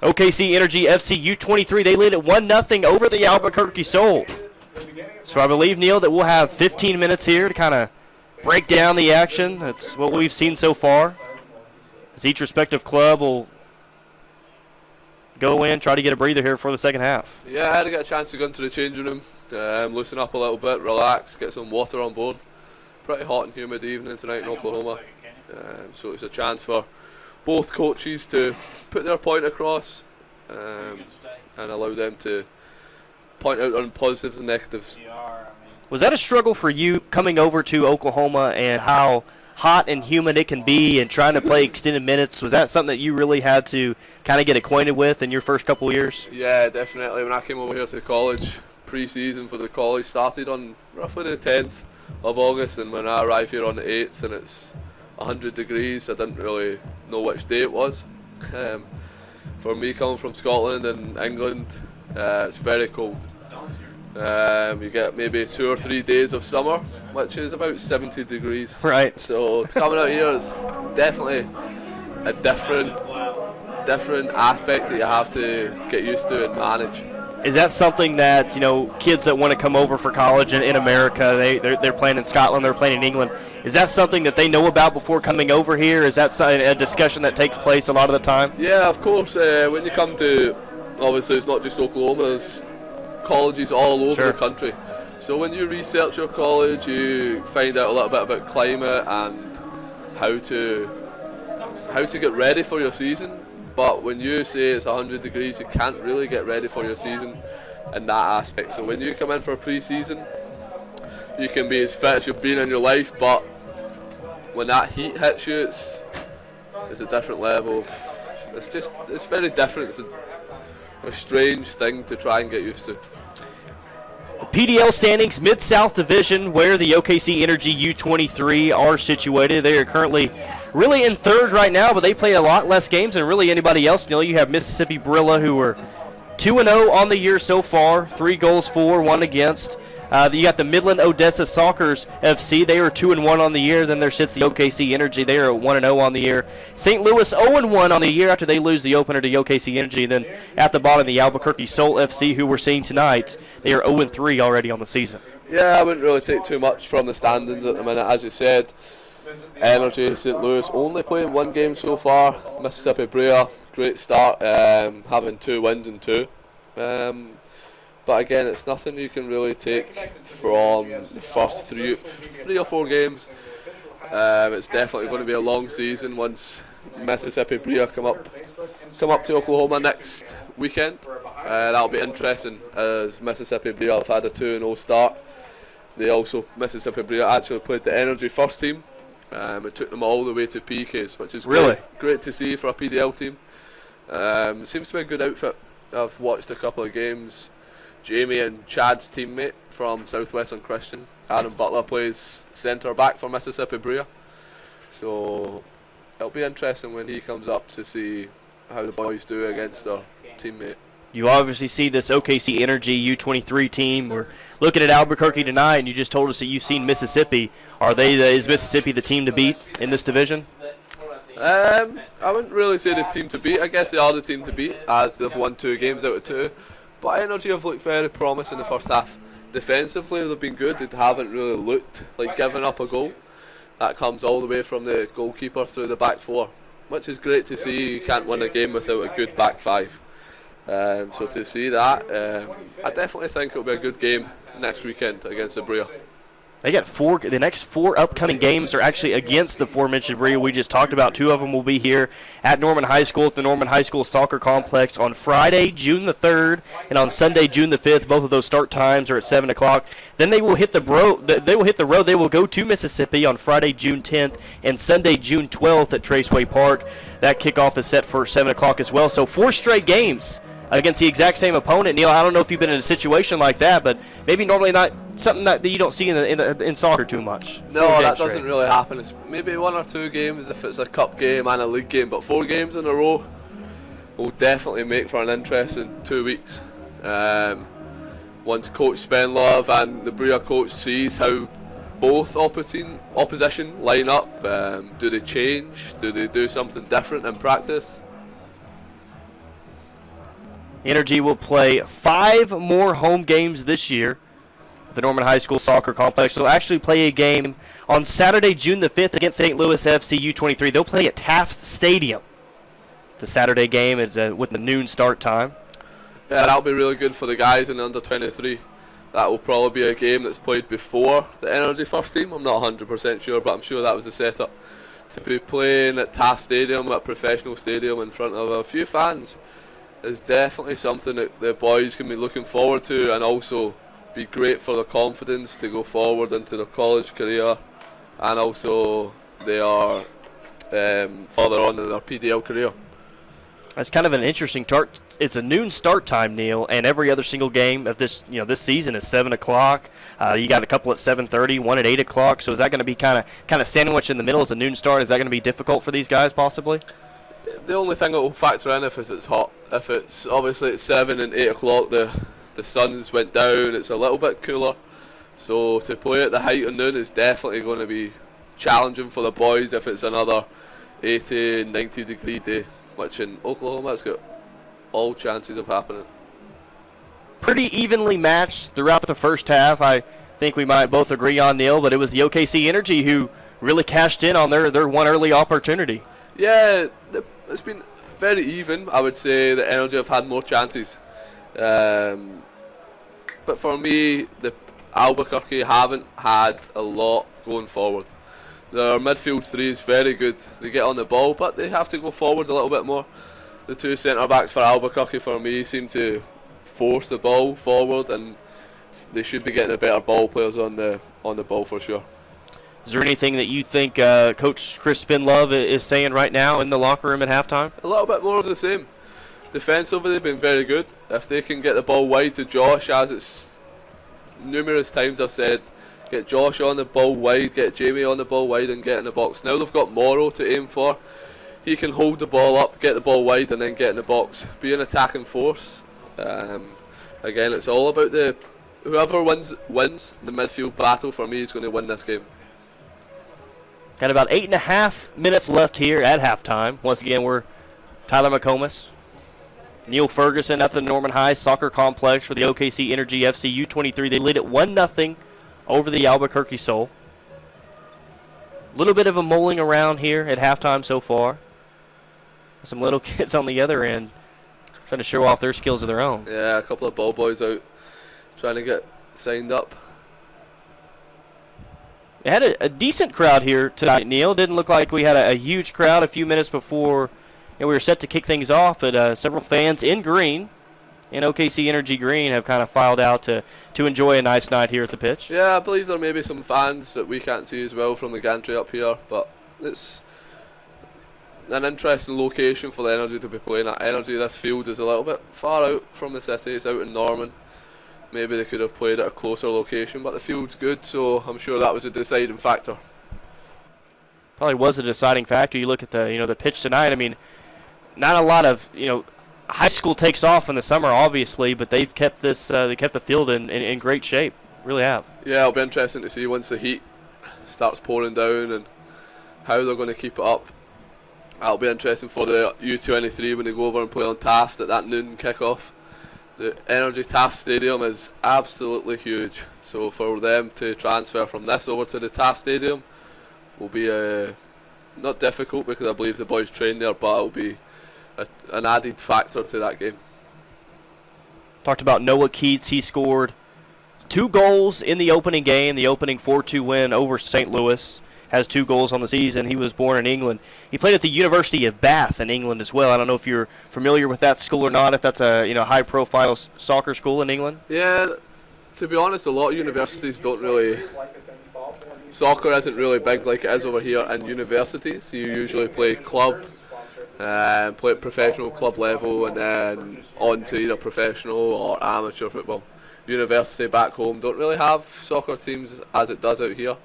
OKC Energy FC U23, they lead at 1-0 over the Albuquerque Sol. So I believe, Neil, that we'll have 15 minutes here to kind of break down the action. That's what we've seen so far. As each respective club will go in, try to get a breather here for the second half. Yeah, I had to get a chance to go into the changing room, loosen up a little bit, relax, get some water on board. Pretty hot and humid evening tonight in Oklahoma. So it's a chance for both coaches to put their point across and allow them to point out on positives and negatives. Was that a struggle for you coming over to Oklahoma and how hot and humid it can be and trying to play extended minutes? Was that something that you really had to kind of get acquainted with in your first couple of years? Yeah, definitely. When I came over here to college, pre-season for the college started on roughly the 10th of August, and when I arrived here on the 8th and it's 100 degrees, I didn't really know which day it was. For me, coming from Scotland and England, it's very cold. You get maybe 2 or 3 days of summer, which is about 70 degrees. Right. So coming out here is definitely a different aspect that you have to get used to and manage. Is that something that, you know, kids that want to come over for college in America, they're playing in Scotland, they're playing in England, is that something that they know about before coming over here? Is that a discussion that takes place a lot of the time? Yeah, of course. When you come to, obviously it's not just Oklahoma, there's colleges all over the country. So when you research your college, you find out a little bit about climate and how to get ready for your season. But when you say it's 100 degrees, you can't really get ready for your season in that aspect. So when you come in for pre-season, you can be as fit as you've been in your life, but when that heat hits you, it's a different level. It's very different. It's a strange thing to try and get used to. PDL standings, Mid-South Division, where the OKC Energy U23 are situated. They are currently really in third right now, but they play a lot less games than really anybody else. Neil, you have Mississippi Brilla, who are 2-0 on the year so far, 3 goals for, 1 against. You got the Midland Odessa Sockers FC. They are 2-1 on the year. Then there sits the OKC Energy. They are 1-0 on the year. St. Louis 0-1 on the year after they lose the opener to OKC Energy. And then at the bottom, the Albuquerque Sol FC, who we're seeing tonight. They are 0-3 already on the season. Yeah, I wouldn't really take too much from the standings at the minute. As you said, Energy, St. Louis only playing 1 game so far. Mississippi Brea, great start, having 2 wins and 2. But again, it's nothing you can really take from the first three or 4 games. It's definitely going to be a long season once Mississippi Brea come up to Oklahoma next weekend. That'll be interesting, as Mississippi Brea have had a 2-0 start. Mississippi Brea actually played the Energy first team. It took them all the way to PKs, which is great to see for a PDL team. It seems to be a good outfit. I've watched a couple of games. Jamie and Chad's teammate from Southwestern Christian, Aaron Butler, plays centre back for Mississippi Brea. So it'll be interesting when he comes up to see how the boys do against their teammate. You obviously see this OKC Energy U23 team. We're looking at Albuquerque tonight, and you just told us that you've seen Mississippi. Is Mississippi the team to beat in this division? I wouldn't really say the team to beat. I guess they are the team to beat, as they've won 2 games out of 2. But Energy have looked very promising in the first half. Defensively, they've been good. They haven't really looked like giving up a goal. That comes all the way from the goalkeeper through the back 4, which is great to see. You can't win a game without a good back 5. So to see that, I definitely think it'll be a good game next weekend against the Brea. They got the next 4 upcoming games are actually against the aforementioned Brea we just talked about. 2 of them will be here at Norman High School at the Norman High School Soccer Complex on Friday, June the 3rd, and on Sunday, June the 5th. Both of those start times are at 7 o'clock. Then they will hit the road. They will go to Mississippi on Friday, June 10th, and Sunday, June 12th at Traceway Park. That kickoff is set for 7 o'clock as well. So 4 straight games against the exact same opponent. Neil, I don't know if you've been in a situation like that, but maybe normally not something that you don't see in soccer too much. No, that doesn't really happen. It's maybe 1 or 2 games if it's a cup game and a league game, but 4 games in a row will definitely make for an interesting 2 weeks. Once Coach Spenlove and the Brea coach sees how both opposition line up, do they change? Do they do something different in practice? Energy will play 5 more home games this year at the Norman High School Soccer Complex. They'll actually play a game on Saturday, June the 5th against St. Louis FC U23. They'll play at Taft Stadium. It's a Saturday game. It's with the noon start time. Yeah, that'll be really good for the guys in the under-23. That will probably be a game that's played before the Energy first team. I'm not 100% sure, but I'm sure that was the setup. To be playing at Taft Stadium, at a professional stadium in front of a few fans, is definitely something that the boys can be looking forward to, and also be great for their confidence to go forward into their college career, and also they are further on in their PDL career. That's kind of an interesting start. It's a noon start time, Neil, and every other single game of this season is 7 o'clock. You got a couple at 7:30, 1 at 8 o'clock. So is that going to be kind of sandwiched in the middle as a noon start? Is that going to be difficult for these guys possibly? The only thing that will factor in if it's hot. If it's obviously at 7 and 8 o'clock, the sun's went down, it's a little bit cooler. So to play at the height of noon is definitely going to be challenging for the boys if it's another 80, 90 degree day, which in Oklahoma it's got all chances of happening. Pretty evenly matched throughout the first half. I think we might both agree on, Neil, but it was the OKC Energy who really cashed in on their one early opportunity. Yeah, it's been very even. I would say the Energy have had more chances. But for me, the Albuquerque haven't had a lot going forward. Their midfield 3 is very good. They get on the ball, but they have to go forward a little bit more. The 2 centre-backs for Albuquerque, for me, seem to force the ball forward, and they should be getting the better ball players on the ball for sure. Is there anything that you think Coach Chris Spenlove is saying right now in the locker room at halftime? A little bit more of the same. Defensively, they've been very good. If they can get the ball wide to Josh, as it's numerous times I've said, get Josh on the ball wide, get Jamie on the ball wide and get in the box. Now they've got Morrow to aim for. He can hold the ball up, get the ball wide and then get in the box. Be an attacking force. Again, it's all about whoever wins the midfield battle. For me, is going to win this game. Got about 8.5 minutes left here at halftime. Once again, we're Tyler McComas, Neil Ferguson at the Norman High Soccer Complex for the OKC Energy FC U23. They lead at 1-0 over the Albuquerque Sol. A little bit of a mulling around here at halftime so far. Some little kids on the other end trying to show off their skills of their own. Yeah, a couple of ball boys out trying to get signed up. We had a decent crowd here tonight, Neil. Didn't look like we had a huge crowd a few minutes before we were set to kick things off, but several fans in green, in OKC Energy green, have kind of filed out to enjoy a nice night here at the pitch. Yeah, I believe there may be some fans that we can't see as well from the gantry up here, but it's an interesting location for the Energy to be playing at. Energy, this field is a little bit far out from the city. It's out in Norman. Maybe they could have played at a closer location, but the field's good, so I'm sure that was a deciding factor. Probably was a deciding factor. You look at the pitch tonight. I mean, not a lot of high school takes off in the summer, obviously, but they've kept this they kept the field in great shape. Really have. Yeah, it'll be interesting to see once the heat starts pouring down and how they're going to keep it up. That'll be interesting for the U23 when they go over and play on Taft at that noon kickoff. The Energy Taft Stadium is absolutely huge, so for them to transfer from this over to the Taft Stadium will be not difficult because I believe the boys train there, but it'll be an added factor to that game. Talked about Noah Keats. He scored 2 goals in the opening game, the opening 4-2 win over St. Louis. Has 2 goals on the season. He was born in England. He played at the University of Bath in England as well. I don't know if you're familiar with that school or not, if that's a high-profile soccer school in England. Yeah, to be honest, a lot of universities don't really... Soccer isn't really big like it is over here in universities. You usually play club, play at professional club level, and then on to either professional or amateur football. University back home don't really have soccer teams as it does out here.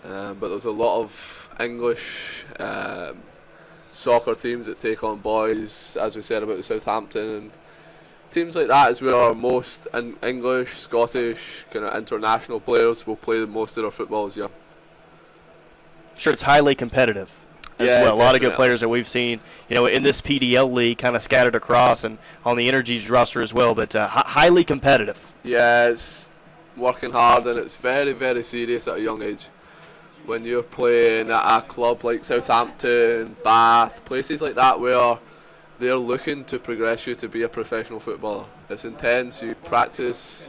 But there's a lot of English soccer teams that take on boys, as we said about the Southampton, and teams like that is where most English, Scottish, kind of international players will play most of their football as young. Sure, it's highly competitive as well. Definitely. A lot of good players that we've seen, in this PDL league, kind of scattered across, and on the Energy's roster as well. But highly competitive. Yeah, it's working hard and it's very, very serious at a young age. When you're playing at a club like Southampton, Bath, places like that where they're looking to progress you to be a professional footballer. It's intense, you practice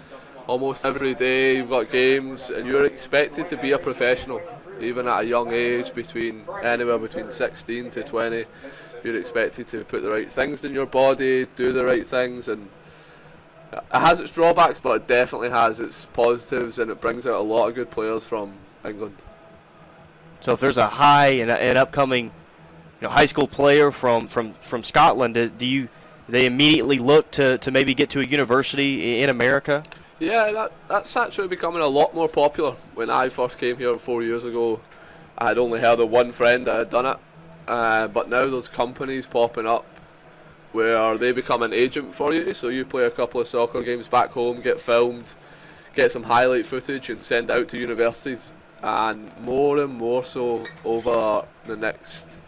almost every day, you've got games, and you're expected to be a professional. Even at a young age, anywhere between 16 to 20, you're expected to put the right things in your body, do the right things, and it has its drawbacks, but it definitely has its positives, and it brings out a lot of good players from England. So if there's an upcoming high school player from Scotland, do they immediately look to maybe get to a university in America? Yeah, that's actually becoming a lot more popular. When I first came here 4 years ago, I had only heard of one friend that had done it, but now there's companies popping up where they become an agent for you, so you play a couple of soccer games back home, get filmed, get some highlight footage and send out to universities. And more so over the next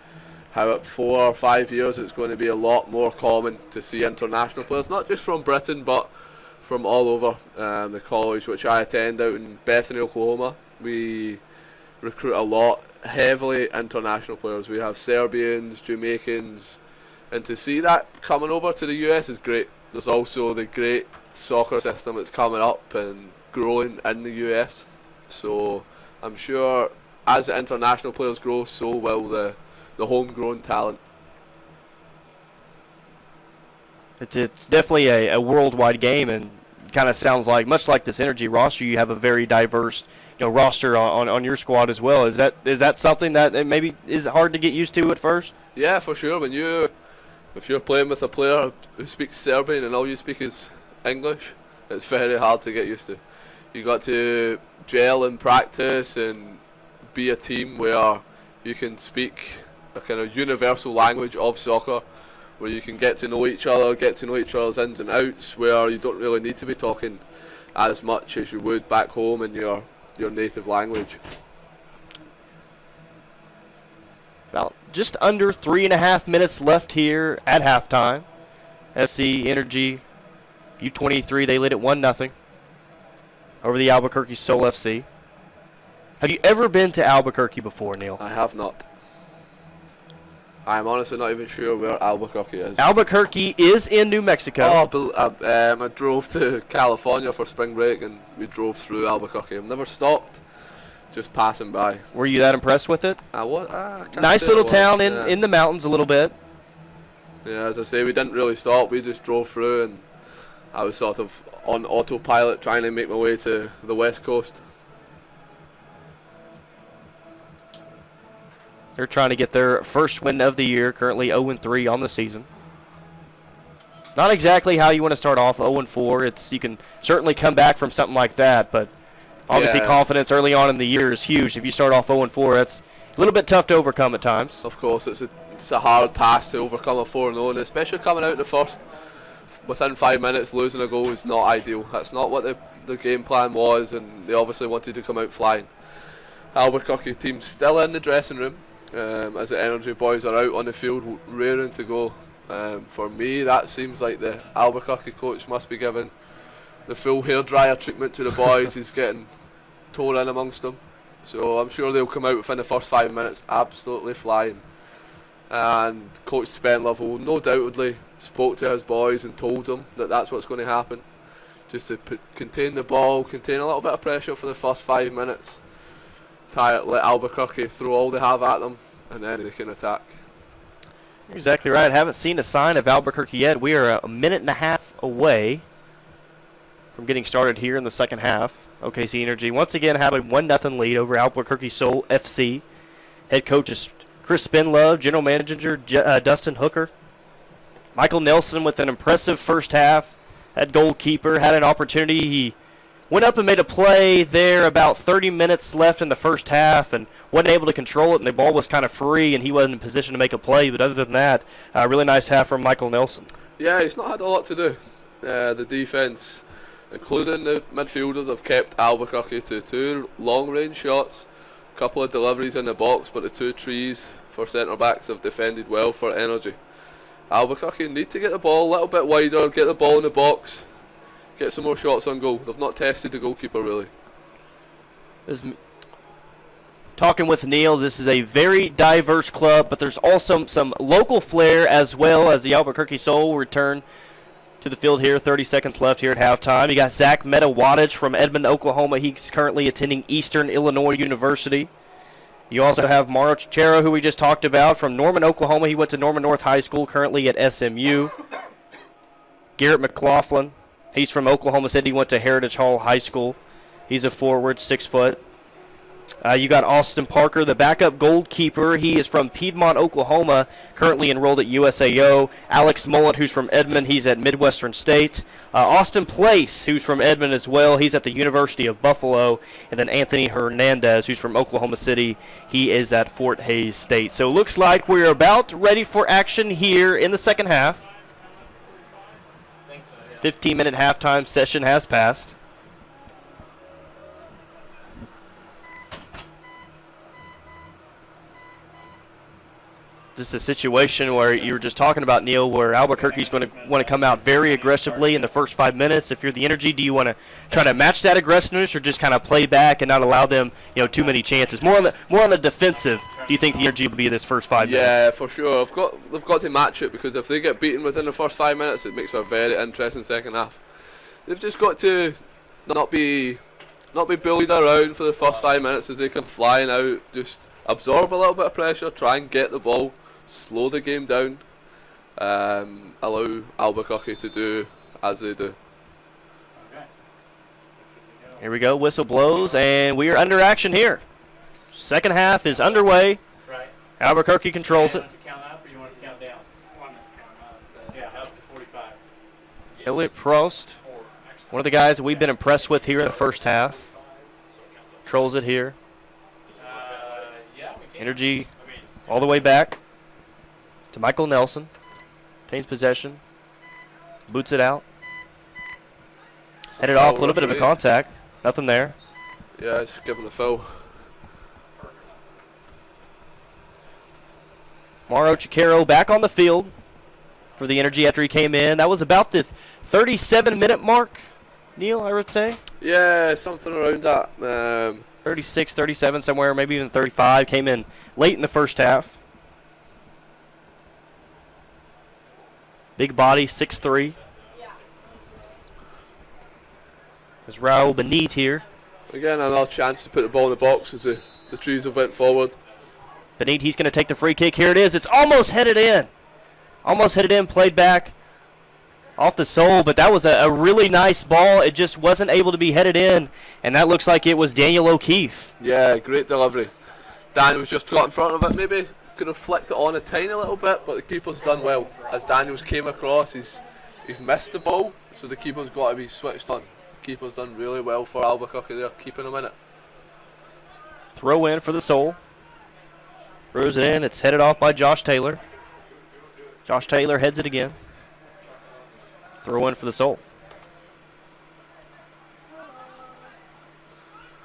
4 or 5 years, it's going to be a lot more common to see international players, not just from Britain but from all over. The college which I attend out in Bethany, Oklahoma, we recruit a lot heavily international players. We have Serbians, Jamaicans, and to see that coming over to the US is great. There's also the great soccer system that's coming up and growing in the US, so I'm sure as the international players grow, so will the homegrown talent. It's definitely a worldwide game, and kind of sounds like, much like this Energy roster, you have a very diverse roster on your squad as well. Is that something that maybe is hard to get used to at first? Yeah, for sure. If you're playing with a player who speaks Serbian and all you speak is English, it's very hard to get used to. You got to gel in practice and be a team where you can speak a kind of universal language of soccer, where you can get to know each other, get to know each other's ins and outs, where you don't really need to be talking as much as you would back home in your native language. About just under 3.5 minutes left here at halftime. FC Energy U23, they lead at 1-0 over the Albuquerque Sol FC. Have you ever been to Albuquerque before, Neil? I have not. I'm honestly not even sure where Albuquerque is. Albuquerque is in New Mexico. I drove to California for spring break and we drove through Albuquerque. I've never stopped, just passing by. Were you that impressed with it? I can't nice say little I was, town yeah. in the mountains a little bit. Yeah, as I say, we didn't really stop. We just drove through and I was sort of on autopilot trying to make my way to the west coast. They're trying to get their first win of the year, currently 0-3 on the season. Not exactly how you want to start off 0-4. You can certainly come back from something like that, but obviously confidence early on in the year is huge. If you start off 0-4, that's a little bit tough to overcome at times. Of course, it's a hard task to overcome a 4-0, and especially coming out in the first, within 5 minutes, losing a goal is not ideal. That's not what the game plan was, and they obviously wanted to come out flying. Albuquerque team still in the dressing room. As the Energy boys are out on the field raring to go. For me, that seems like the Albuquerque coach must be giving the full hairdryer treatment to the boys. He's getting torn in amongst them. So I'm sure they'll come out within the first 5 minutes absolutely flying. And Coach Spenlove will no doubtedly spoke to his boys and told them that that's what's going to happen. Just to contain the ball, contain a little bit of pressure for the first 5 minutes. Let Albuquerque throw all they have at them, and then they can attack. You're exactly right. Haven't seen a sign of Albuquerque yet. We are a minute and a half away from getting started here in the second half. OKC Energy once again have a 1-0 lead over Albuquerque Sol FC. Head coach is Chris Spenlove, general manager Dustin Hooker. Michael Nelson with an impressive first half. Had goalkeeper, had an opportunity. He went up and made a play there about 30 minutes left in the first half and wasn't able to control it, and the ball was kind of free, and he wasn't in position to make a play. But other than that, a really nice half from Michael Nelson. Yeah, he's not had a lot to do. The defence, including the midfielders, have kept Albuquerque to 2 long-range shots, a couple of deliveries in the box, but the 2 trees for centre-backs have defended well for Energy. Albuquerque need to get the ball a little bit wider, get the ball in the box, get some more shots on goal. They've not tested the goalkeeper really. Talking with Neil, this is a very diverse club, but there's also some local flair as well, as the Albuquerque Sol return to the field here. 30 seconds left here at halftime. You got Zach Meta-Wattage from Edmond, Oklahoma. He's currently attending Eastern Illinois University. You also have Mauro Chichero, who we just talked about, from Norman, Oklahoma. He went to Norman North High School, currently at SMU. Garrett McLaughlin, he's from Oklahoma City. He went to Heritage Hall High School. He's a forward, 6 foot. You got Austin Parker, the backup goalkeeper. He is from Piedmont, Oklahoma, currently enrolled at USAO. Alex Mullet, who's from Edmond, he's at Midwestern State. Austin Place, who's from Edmond as well, he's at the University of Buffalo. And then Anthony Hernandez, who's from Oklahoma City, he is at Fort Hays State. So it looks like we're about ready for action here in the second half. 15-minute halftime session has passed. This is a situation where you were just talking about, Neil, where Albuquerque's going to want to come out very aggressively in the first 5 minutes. If you're the Energy, do you want to try to match that aggressiveness or just kind of play back and not allow them, too many chances? More on the defensive. Do you think the Energy will be this first 5 minutes? Yeah, for sure. They've got to match it, because if they get beaten within the first 5 minutes, it makes for a very interesting second half. They've just got to not be bullied around for the first 5 minutes as they come flying out. Just absorb a little bit of pressure, try and get the ball. Slow the game down, allow Albuquerque to do as they do. Here we go, whistle blows, and we are under action here. Second half is underway. Right. Albuquerque controls it. You want to count up or you want to count down? One that's count up. Yeah, up to 45. Elliot Prost. 4, extra One of the guys that we've been impressed with here in the first half. Trolls it here. Energy all the way back to Michael Nelson. Obtains possession. Boots it out. Headed off, a little bit of a contact. Nothing there. Yeah, it's giving the foul. Mauro Chicaro back on the field for the Energy after he came in. That was about the 37-minute mark, Neil, I would say. Yeah, something around that. 36, 37 somewhere, maybe even 35. Came in late in the first half. Big body, 6'3". There's Raul Benit here. Again, another chance to put the ball in the box as the trees have went forward. Benit, he's going to take the free kick. Here it is. It's almost headed in. Almost headed in, played back off the sole, but that was a really nice ball. It just wasn't able to be headed in, and that looks like it was Daniel O'Keefe. Yeah, great delivery. Daniel's just got in front of it, maybe could have flicked it on a tiny little bit, but the keeper's done well. As Daniels came across, he's missed the ball, so the keeper's got to be switched on. The keeper's done really well for Albuquerque there, keeping him in it. Throw in for the Soul. Throws it in. It's headed off by Josh Taylor. Josh Taylor heads it again. Throw in for the Soul.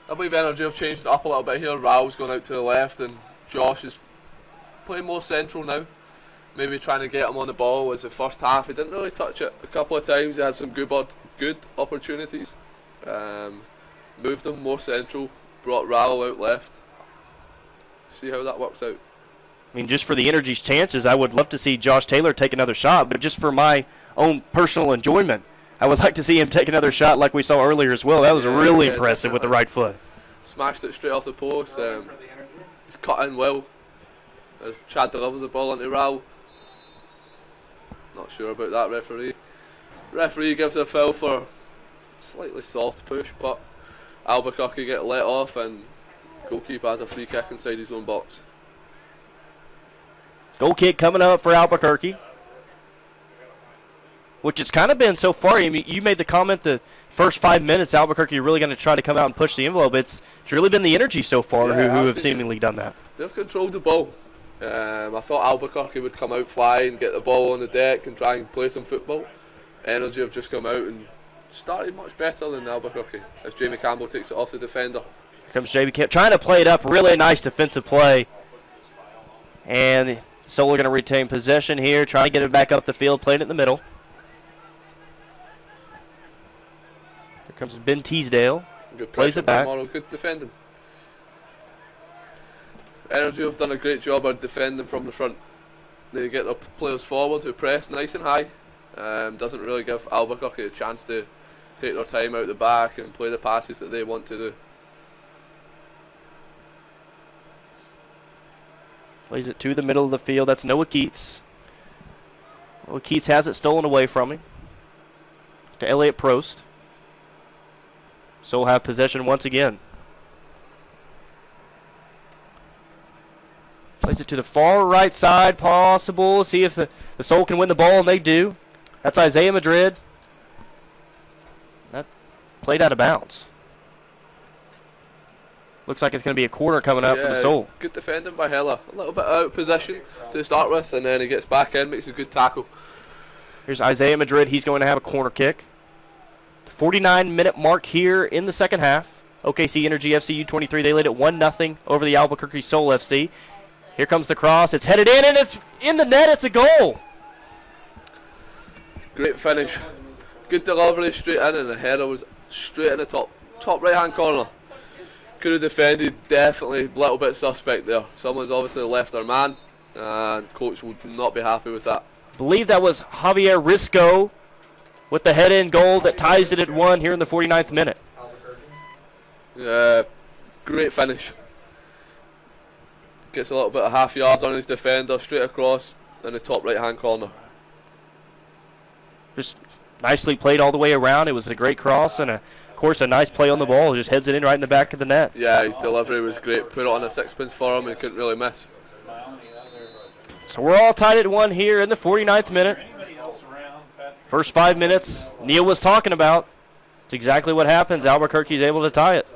I believe Energy have changed it up a little bit here. Raul's gone out to the left and Josh is playing more central now. Maybe trying to get him on the ball as the first half. He didn't really touch it a couple of times. He had some good opportunities. Moved him more central. Brought Raul out left. See how that works out. I mean, just for the Energy's chances, I would love to see Josh Taylor take another shot, but just for my own personal enjoyment, I would like to see him take another shot like we saw earlier as well. That was really impressive definitely. With the right foot. Smashed it straight off the post. He's cut in well as Chad delivers the ball into Raul. Not sure about that referee. Referee gives a foul for a slightly soft push, but Albuquerque get let off and goalkeeper has a free kick inside his own box. Goal kick coming up for Albuquerque, which it's kind of been so far. I mean, you made the comment the first 5 minutes Albuquerque are really going to try to come out and push the envelope. It's really been the Energy so far who have seemingly done that. They've controlled the ball. I thought Albuquerque would come out flying, get the ball on the deck and try and play some football. Energy have just come out and started much better than Albuquerque as Jamie Campbell takes it off the defender. Here comes Jamie Campbell trying to play it up. Really nice defensive play. And Soul are going to retain possession here, trying to get it back up the field, playing it in the middle. Here comes Ben Teasdale. Good plays it back. Good defending. Energy have done a great job of defending from the front. They get their players forward who press nice and high. Doesn't really give Albuquerque a chance to take their time out the back and play the passes that they want to do. Plays it to the middle of the field. That's Noah Keats. Noah Keats has it stolen away from him. To Elliot Prost. So we'll have possession once again. Plays it to the far right side, possible. See if the Soul can win the ball, and they do. That's Isaiah Madrid. That played out of bounds. Looks like it's going to be a corner coming up for the Soul. Good defending by Heller. A little bit out of position to start with, and then he gets back in, makes a good tackle. Here's Isaiah Madrid. He's going to have a corner kick. The 49-minute mark here in the second half. OKC Energy FC U23. They lead it 1-0 over the Albuquerque Sol FC. Here comes the cross. It's headed in, and it's in the net. It's a goal. Great finish. Good delivery straight in, and the header was straight in the top right-hand corner. Could have defended, definitely a little bit suspect there. Someone's obviously left their man, and coach would not be happy with that. I believe that was Javier Risco with the head-in goal that ties it at 1 here in the 49th minute. Great finish. Gets a little bit of half yard on his defender, straight across in the top right-hand corner. Just nicely played all the way around. It was a great cross and, of course, a nice play on the ball. Just heads it in right in the back of the net. Yeah, his delivery was great. Put it on a sixpence for him and he couldn't really miss. So we're all tied at 1 here in the 49th minute. First 5 minutes, Neil was talking about. It's exactly what happens. Albuquerque's able to tie it.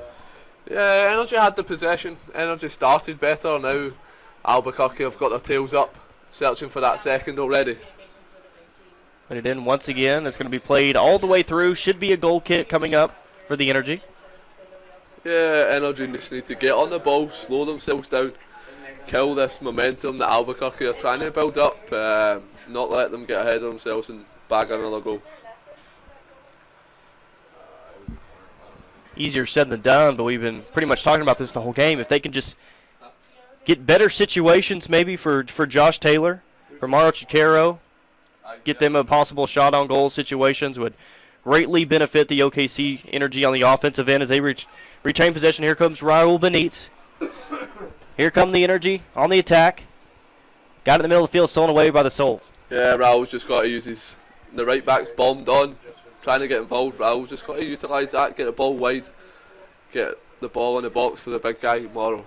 Yeah, Energy had the possession. Energy started better. Now Albuquerque have got their tails up, searching for that second already. Put it in once again. It's going to be played all the way through. Should be a goal kick coming up for the Energy. Yeah, Energy just need to get on the ball, slow themselves down, kill this momentum that Albuquerque are trying to build up, not let them get ahead of themselves and bag another goal. Easier said than done, but we've been pretty much talking about this the whole game. If they can just get better situations maybe for Josh Taylor, for Mario Chicaro, get them a possible shot on goal situations would greatly benefit the OKC Energy on the offensive end as they retain possession. Here comes Raul Benitez. Here come the Energy on the attack. Got it in the middle of the field, stolen away by the Soul. Yeah, Raul's just got to use the right back's bombed on, trying to get involved. Raul's just got to utilise that, get the ball wide, get the ball in the box for the big guy tomorrow.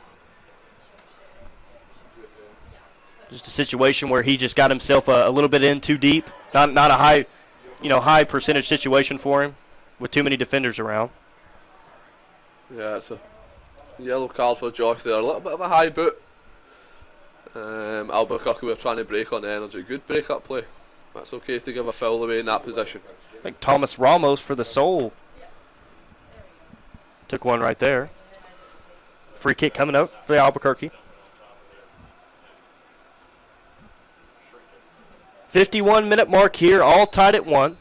Just a situation where he just got himself a little bit in too deep. Not a high percentage situation for him with too many defenders around. Yeah, it's a yellow card for Josh there. A little bit of a high boot. Albuquerque were trying to break on the Energy. Good break-up play. That's okay to give a foul away in that position. I think Thomas Ramos for the Soul took one right there. Free kick coming up for the Albuquerque. 51-minute mark here, all tied at 1.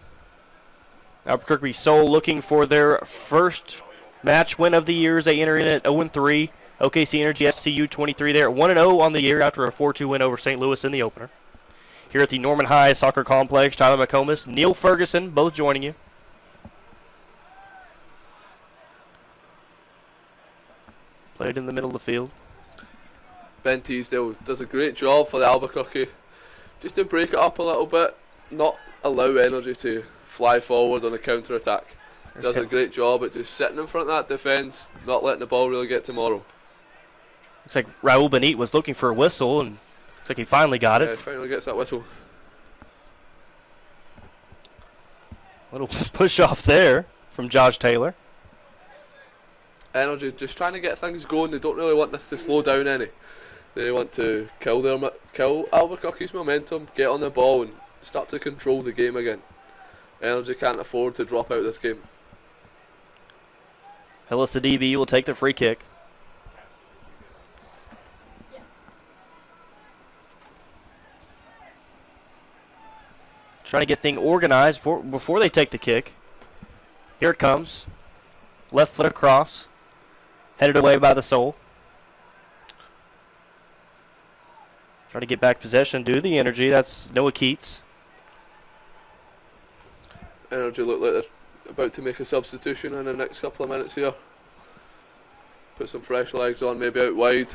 Albuquerque Soul looking for their first match win of the year as they enter in at 0-3. OKC Energy FC U23 there at 1-0 on the year after a 4-2 win over St. Louis in the opener. Here at the Norman High Soccer Complex, Tyler McComas, Neil Ferguson, both joining you. Played in the middle of the field. Ben Teasdale does a great job for the Albuquerque. Just to break it up a little bit, not allow Energy to fly forward on a counter-attack. Does a great job at just sitting in front of that defence, not letting the ball really get to Morrow. Looks like Raul Benitez was looking for a whistle, and looks like he finally got it. Yeah, finally gets that whistle. Little push off there from Josh Taylor. Energy just trying to get things going. They don't really want this to slow down any. They want to kill Albuquerque's momentum, get on the ball and start to control the game again. Energy can't afford to drop out this game. Hillis, the DB, will take the free kick. Trying to get things organized before they take the kick. Here it comes. Left foot across. Headed away by the Soul. Trying to get back possession due to the Energy. That's Noah Keats. Energy look like they're about to make a substitution in the next couple of minutes here. Put some fresh legs on, maybe out wide.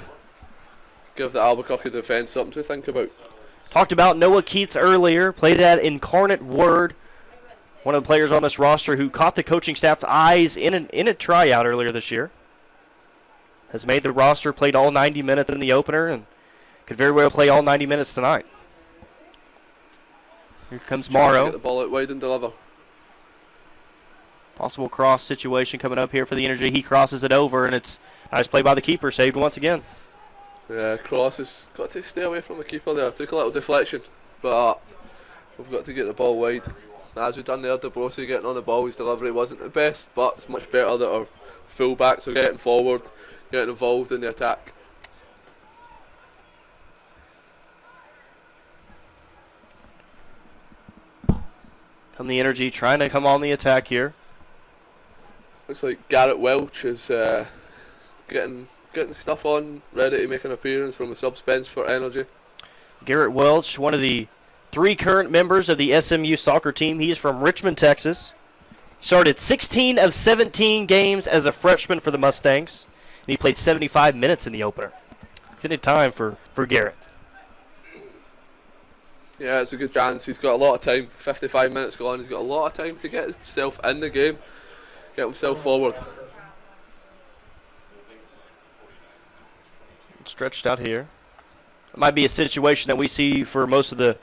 Give the Albuquerque defence something to think about. Talked about Noah Keats earlier. Played at Incarnate Word. One of the players on this roster who caught the coaching staff's eyes in a tryout earlier this year. Has made the roster, played all 90 minutes in the opener, and could very well play all 90 minutes tonight. Here comes Morrow. Get the ball out wide and deliver. Possible cross situation coming up here for the Energy. He crosses it over, and it's nice play by the keeper. Saved once again. Yeah, Cross has got to stay away from the keeper there. Took a little deflection, but we've got to get the ball wide. As we've done there, DeBrossi getting on the ball, his delivery wasn't the best, but it's much better that our full-backs are getting forward, getting involved in the attack. Come the Energy trying to come on the attack here. Looks like Garrett Welch is getting stuff on, ready to make an appearance from the subs bench for Energy. Garrett Welch, one of the 3 current members of the SMU soccer team. He is from Richmond, Texas. Started 16 of 17 games as a freshman for the Mustangs, and he played 75 minutes in the opener. Extended time for Garrett. Yeah, it's a good chance. He's got a lot of time. 55 minutes gone. He's got a lot of time to get himself in the game, get himself forward. Stretched out here. It might be a situation that we see for most of the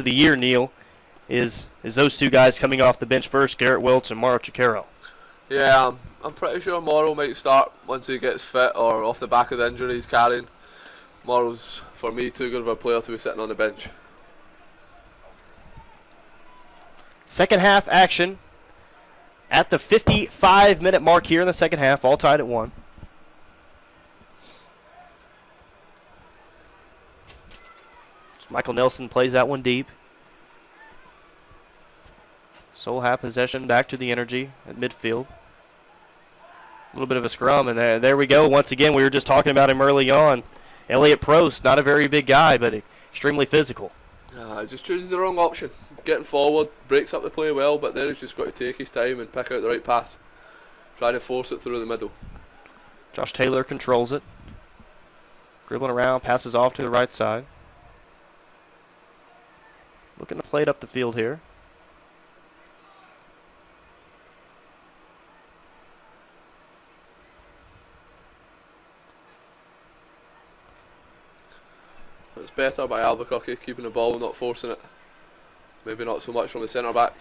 year, Neil, is those two guys coming off the bench first, Garrett Welch and Mario Chicaro. Yeah, I'm pretty sure Morrow might start once he gets fit or off the back of the injury he's carrying. Morrow's, for me, too good of a player to be sitting on the bench. Second half action at the 55-minute mark here in the second half, all tied at 1. Michael Nelson plays that one deep. Sol half possession back to the Energy at midfield. A little bit of a scrum, and there we go. Once again, we were just talking about him early on. Elliot Prost, not a very big guy, but extremely physical. Just chooses the wrong option. Getting forward, breaks up the play well, but there he's just got to take his time and pick out the right pass. Trying to force it through the middle. Josh Taylor controls it. Dribbling around, passes off to the right side. Looking to play it up the field here. It's better by Albuquerque, keeping the ball, not forcing it. Maybe not so much from the centre back.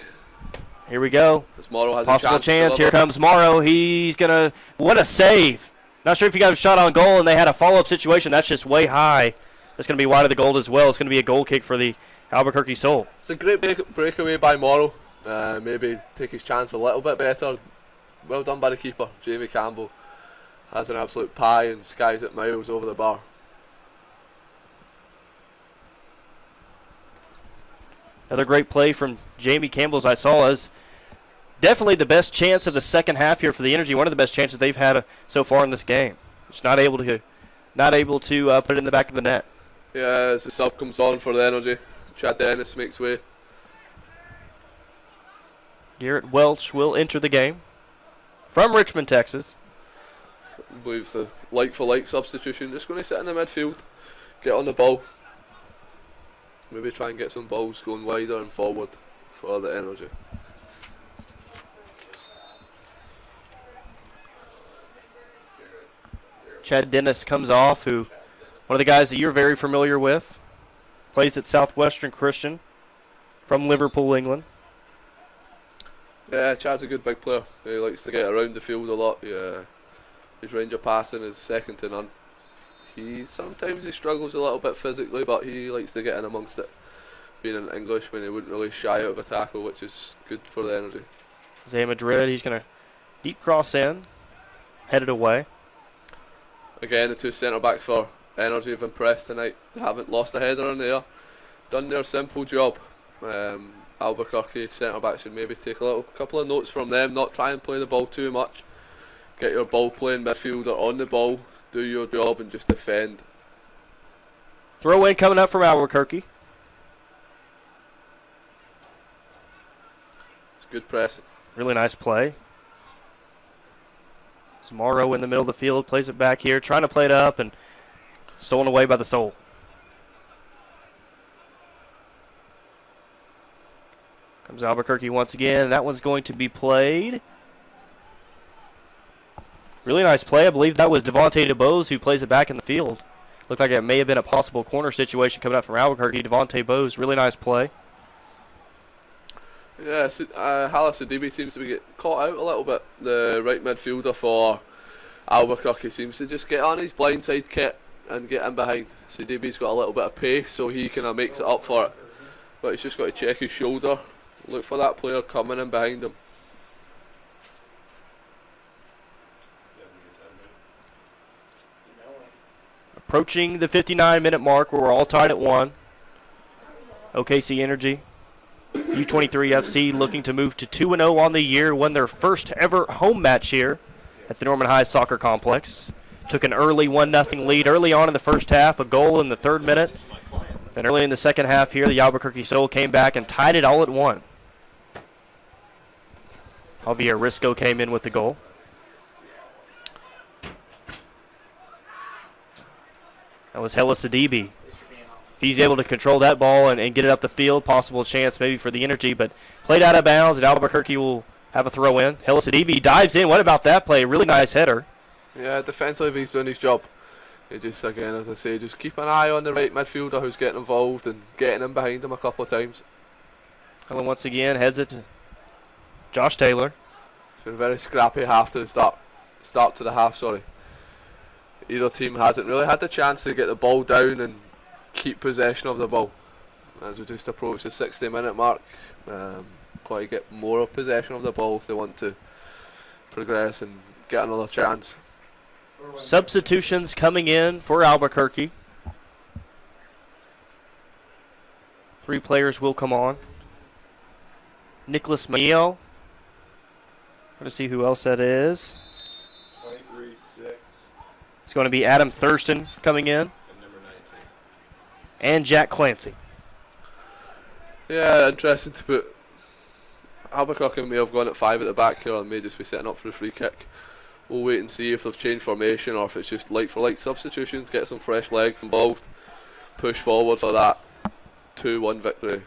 Here we go. As Morrow has possible a chance. Here comes Morrow. He's gonna. What a save! Not sure if he got a shot on goal, and they had a follow-up situation. That's just way high. It's gonna be wide of the goal as well. It's gonna be a goal kick for the Albuquerque Sol. It's a great breakaway by Morrow. Maybe take his chance a little bit better. Well done by the keeper, Jamie Campbell. Has an absolute pie and skies it miles over the bar. Another great play from Jamie Campbell, as I saw, is definitely the best chance of the second half here for the Energy. One of the best chances they've had so far in this game. Just not able to put it in the back of the net. Yeah, as the sub comes on for the Energy, Chad Dennis makes way. Garrett Welch will enter the game from Richmond, Texas. I believe it's a like-for-like substitution. Just going to sit in the midfield, get on the ball. Maybe try and get some balls going wider and forward for the Energy. Chad Dennis comes off, who one of the guys that you're very familiar with. Plays at Southwestern Christian from Liverpool, England. Yeah, Chad's a good big player. He likes to get around the field a lot. Yeah, his range of passing is second to none. Sometimes he struggles a little bit physically, but he likes to get in amongst it. Being an Englishman, he wouldn't really shy out of a tackle, which is good for the Energy. Zay Madrid, he's going to deep cross in, headed away. Again, the two centre backs for Energy have impressed tonight. They haven't lost a header in there. Done their simple job. Albuquerque centre backs should maybe take a couple of notes from them. Not try and play the ball too much. Get your ball playing midfielder on the ball. Do your job and just defend. Throw in coming up from Albuquerque. It's good pressing. Really nice play. It's Morrow in the middle of the field, plays it back here, trying to play it up and stolen away by the Sol. Comes Albuquerque once again, and that one's going to be played. Really nice play. I believe that was Devontae DeBose who plays it back in the field. Looked like it may have been a possible corner situation coming up from Albuquerque. Devontae Bose, really nice play. Yeah, Hala Sidibe seems to be getting caught out a little bit. The right midfielder for Albuquerque seems to just get on his blindside kit and get in behind. Sidibe's got a little bit of pace, so he kind of makes it up for it. But he's just got to check his shoulder. Look for that player coming in behind him. Approaching the 59-minute mark, where we're all tied at 1. OKC Energy, U23 FC, looking to move to 2-0 on the year, won their first ever home match here at the Norman High Soccer Complex. Took an early 1-0 lead early on in the first half, a goal in the 3rd minute. Then early in the second half here, the Albuquerque Sol came back and tied it all at 1. Javier Risco came in with the goal. That was Hella Sidibe. If he's able to control that ball and get it up the field, possible chance maybe for the Energy, but played out of bounds, and Albuquerque will have a throw in. Hella Sidibe dives in. What about that play? Really nice header. Yeah, defensively he's doing his job. He just, again, as I say, just keep an eye on the right midfielder who's getting involved and getting in behind him a couple of times. And once again, heads it to Josh Taylor. It's been a very scrappy half to the start to the half, sorry. Either team hasn't really had the chance to get the ball down and keep possession of the ball. As we just approach the 60-minute mark, quite to get more of possession of the ball if they want to progress and get another chance. Substitutions coming in for Albuquerque. 3 players will come on. Nicholas Mayo. Going to see who else that is. 23-6. It's going to be Adam Thurston coming in. And number 19. And Jack Clancy. Yeah, interesting to put. Albuquerque may have gone at 5 at the back here and may just be setting up for a free kick. We'll wait and see if they've changed formation or if it's just like for like substitutions, get some fresh legs involved, push forward for that 2-1 victory.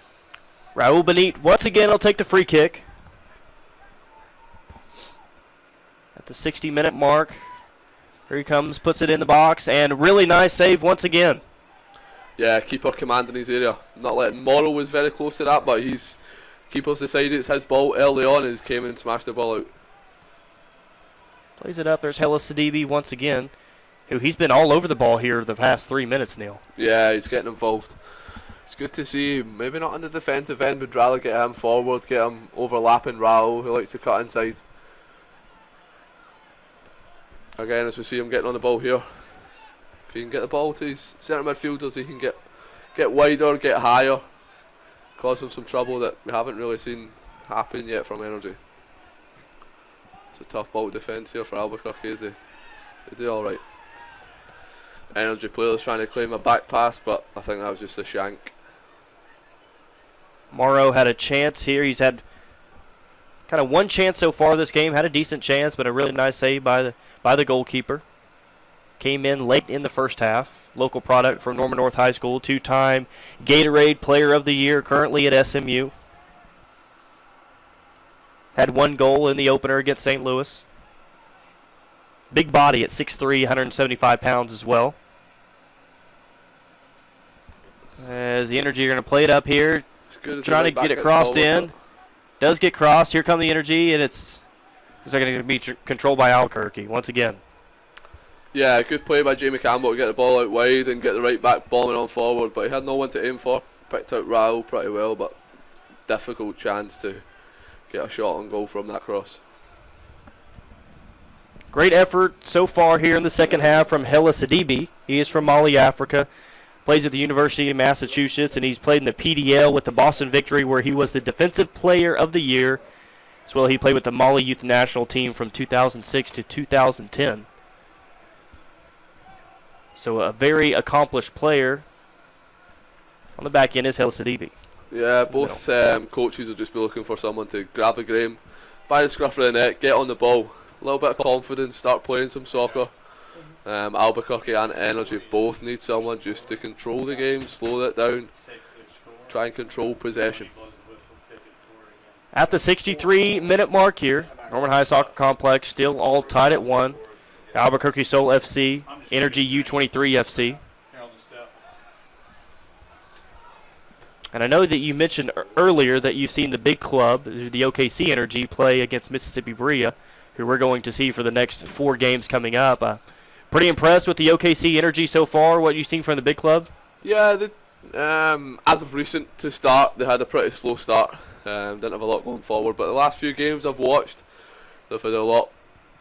Raul Benit once again will take the free kick. At the 60-minute mark. Here he comes, puts it in the box, and really nice save once again. Yeah, keeper commanding his area. Not letting Morrow was very close to that, but keeper's decided it's his ball early on and came in and smashed the ball out. Plays it up. There's Hella Sidibe once again, who he's been all over the ball here the past 3 minutes, Neil. Yeah, he's getting involved. It's good to see, maybe not on the defensive end, but rather get him forward, get him overlapping Raul, who likes to cut inside. Again, as we see him getting on the ball here. If he can get the ball to his centre midfielders, he can get wider, get higher, cause him some trouble that we haven't really seen happen yet from Energy. It's a tough ball defence here for Albuquerque. They do alright. Energy players trying to claim a back pass, but I think that was just a shank. Morrow had a chance here. He's had kind of one chance so far this game. Had a decent chance, but a really nice save by the goalkeeper. Came in late in the first half. Local product from Norman North High School. 2-time Gatorade Player of the Year, currently at SMU. Had 1 goal in the opener against St. Louis. Big body at 6'3", 175 pounds as well. As the Energy are going to play it up here. Trying to get it crossed in. Does get crossed. Here come the Energy, and it's going to be controlled by Albuquerque once again. Yeah, good play by Jamie Campbell to get the ball out wide and get the right back bombing on forward, but he had no one to aim for. Picked out Raul pretty well, but difficult chance to get a shot on goal from that cross. Great effort so far here in the second half from Hella Sidibe. He is from Mali, Africa. Plays at the University of Massachusetts, and he's played in the PDL with the Boston Victory, where he was the Defensive Player of the Year. As well, he played with the Mali Youth National Team from 2006 to 2010. So a very accomplished player. On the back end is Hella Sidibe. Yeah, both coaches will just be looking for someone to grab a game by the scruff of the neck, get on the ball, a little bit of confidence, start playing some soccer. Albuquerque and Energy both need someone just to control the game, slow it down, try and control possession. At the 63-minute mark here, Norman High Soccer Complex still all tied at 1. Albuquerque Sol FC, Energy U23 FC. And I know that you mentioned earlier that you've seen the big club, the OKC Energy, play against Mississippi Berea, who we're going to see for the next 4 games coming up. Pretty impressed with the OKC Energy so far, what you've seen from the big club? Yeah, as of recent to start, they had a pretty slow start. Didn't have a lot going forward, but the last few games I've watched, they've had a lot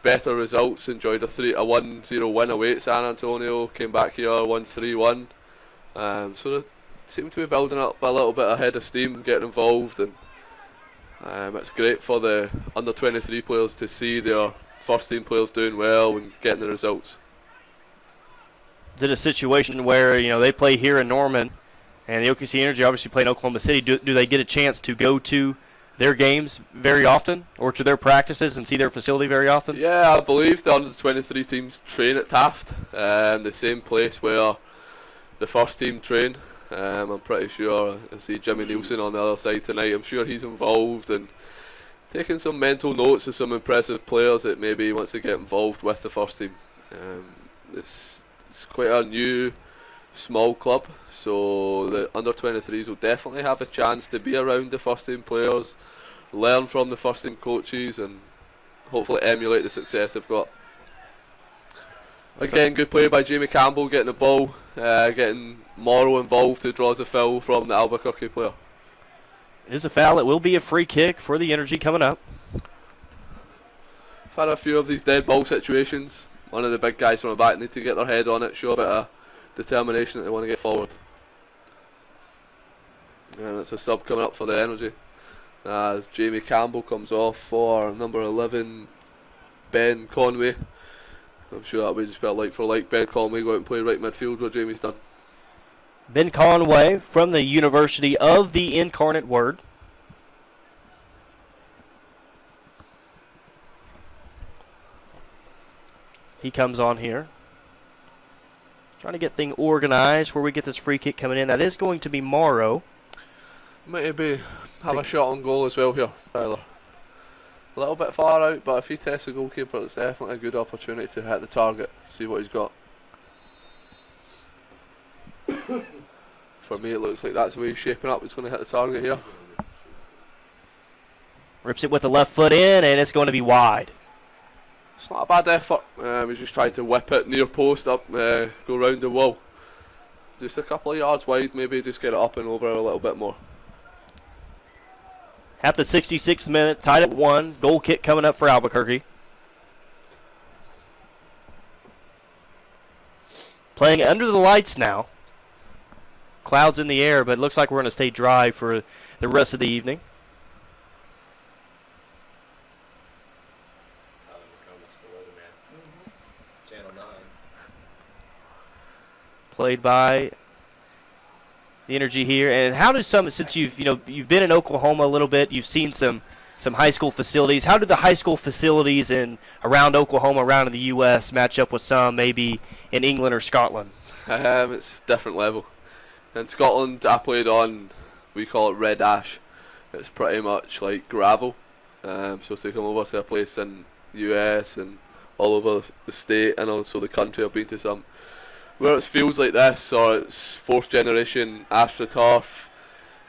better results. Enjoyed a 1-0 win away at San Antonio, came back here, won 3-1. So they seem to be building up a little bit ahead of steam, getting involved, and it's great for the under 23 players to see their first team players doing well and getting the results. Is it a situation where they play here in Norman, and the OKC Energy obviously play in Oklahoma City? Do they get a chance to go to their games very often, or to their practices and see their facility very often? Yeah, I believe the under 23 teams train at Taft, the same place where the first team train. I'm pretty sure I see Jimmy Nielsen on the other side tonight. I'm sure he's involved and taking some mental notes of some impressive players that maybe he wants to get involved with the first team. It's quite a new, small club, so the under 23s will definitely have a chance to be around the first team players, learn from the first team coaches, and hopefully emulate the success they've got. Again, good play by Jamie Campbell, getting the ball, getting Morrow involved, who draws a foul from the Albuquerque player. It is a foul. It will be a free kick for the Energy coming up. I've had a few of these dead ball situations. One of the big guys from the back need to get their head on it, show a bit of determination that they want to get forward. And it's a sub coming up for the Energy, as Jamie Campbell comes off for number 11, Ben Conway. I'm sure that would just be a like for like. Ben Conway go out and play right midfield where Jamie's done. Ben Conway from the University of the Incarnate Word. He comes on here. Trying to get things organized where we get this free kick coming in. That is going to be Morrow. Maybe have a shot on goal as well here, Tyler. A little bit far out, but if he tests the goalkeeper, it's definitely a good opportunity to hit the target, see what he's got. For me, it looks like that's the way he's shaping up. He's going to hit the target here. Rips it with the left foot in, and it's going to be wide. It's not a bad effort. He's just tried to whip it near post up, go round the wall. Just a couple of yards wide, maybe just get it up and over a little bit more. At the 66th minute, tied at 1. Goal kick coming up for Albuquerque. Playing under the lights now. Clouds in the air, but it looks like we're going to stay dry for the rest of the evening. Played by the Energy here. And how do some, since you've been in Oklahoma a little bit, you've seen some high school facilities. How do the high school facilities in around Oklahoma, around in the U.S. match up with some maybe in England or Scotland? It's a different level. In Scotland, I played on, we call it red ash. It's pretty much like gravel. So to come over to a place in the US and all over the state and also the country, I've been to some where it's fields like this, or it's fourth generation AstroTurf.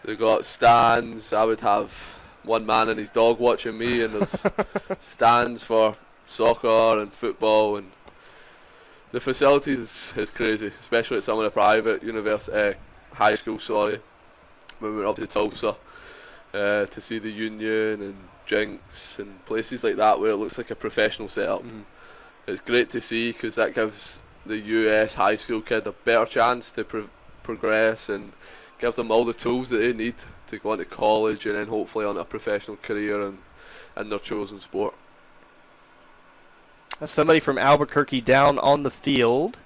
They got stands. I would have one man and his dog watching me, and there's stands for soccer and football, and the facilities is crazy, especially at some of the private university high schools. When we went up to Tulsa to see the Union and Jinx and places like that where it looks like a professional setup. It's great to see because that gives the US high school kid a better chance to progress and gives them all the tools that they need to go into college and then hopefully on a professional career in their chosen sport. That's somebody from Albuquerque down on the field.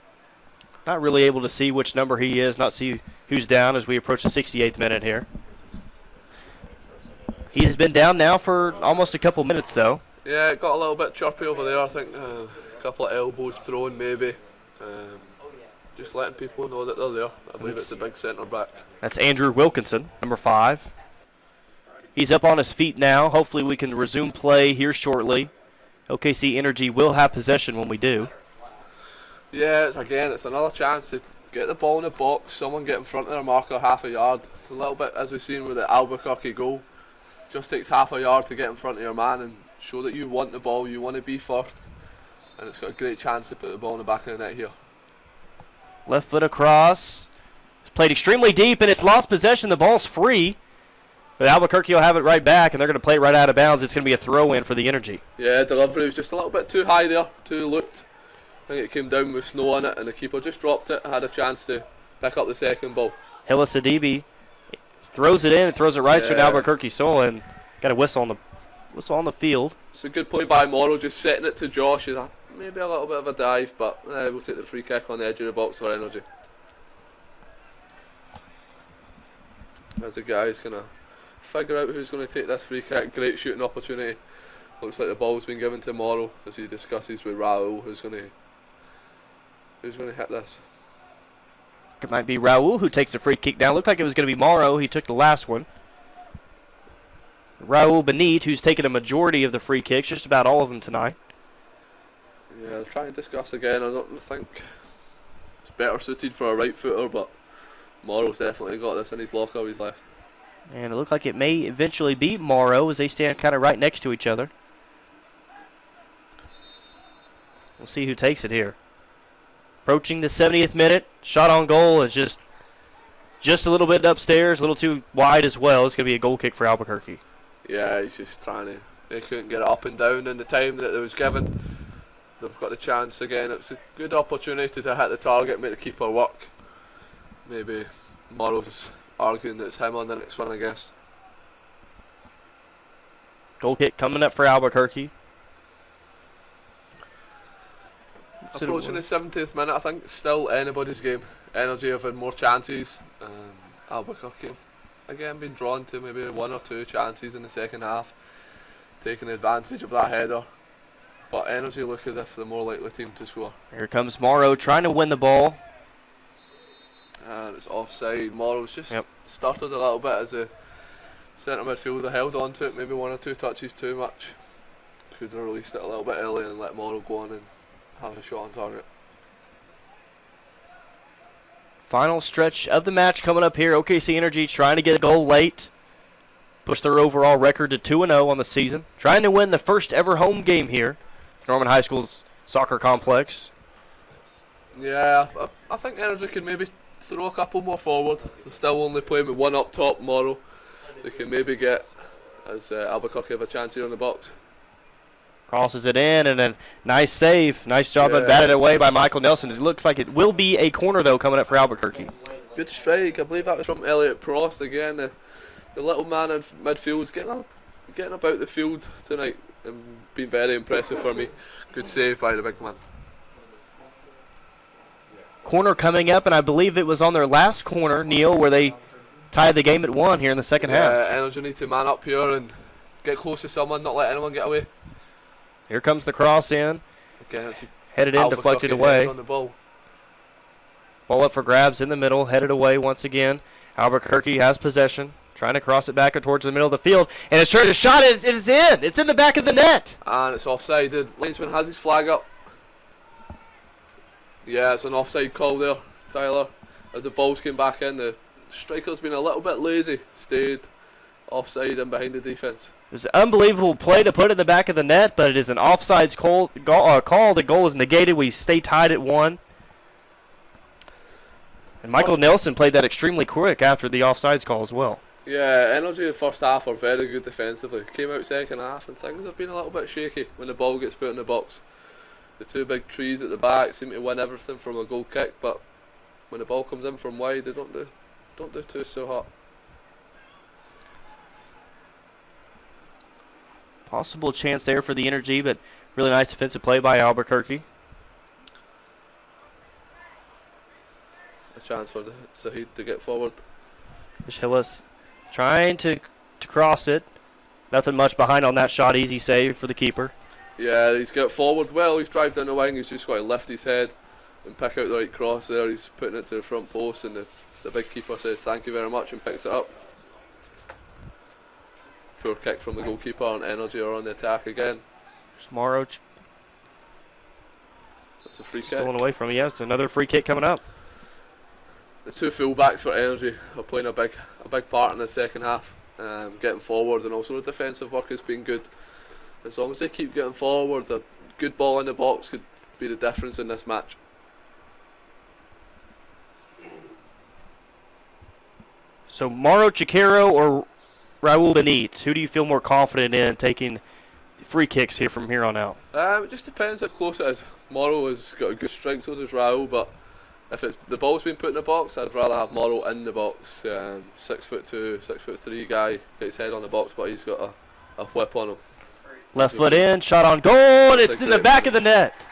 Not really able to see which number he is, not see who's down as we approach the 68th minute here. He has been down now for almost a couple minutes, though. Yeah, it got a little bit chirpy over there. I think a couple of elbows thrown maybe. Just letting people know that they're there. I believe it's the big centre back. That's Andrew Wilkinson, number 5. He's up on his feet now. Hopefully we can resume play here shortly. OKC Energy will have possession when we do. Yeah, it's another chance to get the ball in the box, someone get in front of their marker half a yard. A little bit as we've seen with the Albuquerque goal. Just takes half a yard to get in front of your man and show that you want the ball, you want to be first. And it's got a great chance to put the ball in the back of the net here. Left foot across. It's played extremely deep and it's lost possession. The ball's free. But Albuquerque will have it right back and they're going to play it right out of bounds. It's going to be a throw-in for the Energy. Yeah, delivery was just a little bit too high there, too looped. I think it came down with snow on it and the keeper just dropped it, had a chance to pick up the second ball. Hillis Adibi throws it in and throws it right to Albuquerque Sol and got a whistle on the field. It's a good play by Morrow, just setting it to Josh. Maybe a little bit of a dive, but we'll take the free kick on the edge of the box for Energy. As the guy's going to figure out who's going to take this free kick. Great shooting opportunity. Looks like the ball's been given to Morrow as he discusses with Raul who's going to hit this. It might be Raul who takes the free kick down. Looked like it was going to be Morrow. He took the last one. Raul Benit, who's taken a majority of the free kicks, just about all of them tonight. Yeah, I'll try and discuss again. I don't think it's better suited for a right footer, but Morrow's definitely got this in his locker. He's left. And it looked like it may eventually be Morrow as they stand kind of right next to each other. We'll see who takes it here. Approaching the 70th minute. Shot on goal is just a little bit upstairs, a little too wide as well. It's going to be a goal kick for Albuquerque. Yeah, he's just trying to. They couldn't get it up and down in the time that it was given. They've got the chance again. It's a good opportunity to hit the target, make the keeper work. Maybe Morrow's arguing that it's him on the next one, I guess. Goal kick coming up for Albuquerque. Approaching the 70th minute, I think it's still anybody's game. Energy have had more chances. Albuquerque have again been drawn to maybe 1 or 2 chances in the second half, taking advantage of that header. But Energy look as if the more likely team to score. Here comes Morrow trying to win the ball. And it's offside. Morrow's just started a little bit as a centre midfielder, held on to it, maybe 1 or 2 touches too much. Could have released it a little bit earlier and let Morrow go on and have a shot on target. Final stretch of the match coming up here. OKC Energy trying to get a goal late. Push their overall record to 2-0 on the season. Trying to win the first ever home game here. Norman High School's soccer complex. Yeah, I think Energy can maybe throw a couple more forward. They're still only playing with 1 up top tomorrow. They can maybe get, as Albuquerque have a chance here in the box. Crosses it in, and then nice save. Nice job and batted away by Michael Nelson. It looks like it will be a corner, though, coming up for Albuquerque. Good strike. I believe that was from Elliot Prost again. The little man in midfield's getting about the field tonight and been very impressive for me. Good save by the big man. Corner coming up, and I believe it was on their last corner, Neil, where they tied the game at 1 here in the second half. Energy need to man up here and get close to someone, not let anyone get away. Here comes the cross in. Again, it's headed in, deflected away. On the ball. Ball up for grabs in the middle, headed away once again. Albuquerque has possession, trying to cross it back towards the middle of the field, and it's trying to shot it. It is in. It's in the back of the net. And it's offside. The linesman has his flag up. Yeah, it's an offside call there, Tyler. As the balls came back in, the striker's been a little bit lazy, stayed offside and behind the defence. It was an unbelievable play to put in the back of the net, but it is an offsides call. The goal is negated. We stay tied at 1. And Michael Nelson played that extremely quick after the offsides call as well. Yeah, Energy in the first half are very good defensively. Came out second half and things have been a little bit shaky when the ball gets put in the box. The 2 big trees at the back seem to win everything from a goal kick, but when the ball comes in from wide, they don't do too so hot. Possible chance there for the Energy, but really nice defensive play by Albuquerque. A chance for Sahid to get forward. Hillis trying to cross it. Nothing much behind on that shot. Easy save for the keeper. Yeah, he's got forward well. He's drive down the wing. He's just got to lift his head and pick out the right cross there. He's putting it to the front post, and the big keeper says thank you very much and picks it up. Poor kick from the goalkeeper, and Energy are on the attack again. Morrow. That's a free kick. Stolen away from him. Yeah, it's another free kick coming up. The 2 fullbacks for Energy are playing a big part in the second half, getting forward, and also the defensive work has been good. As long as they keep getting forward, a good ball in the box could be the difference in this match. So Mauro Chiquero or Raul Benitez, who do you feel more confident in taking free kicks here from here on out? It just depends how close it is. Morrow has got a good strike, so does Raul, but if it's the ball's been put in the box, I'd rather have Morrow in the box. 6'2", 6'3" guy, get his head on the box, but he's got a whip on him. Left foot in, shot on goal, and it's in the back of the net.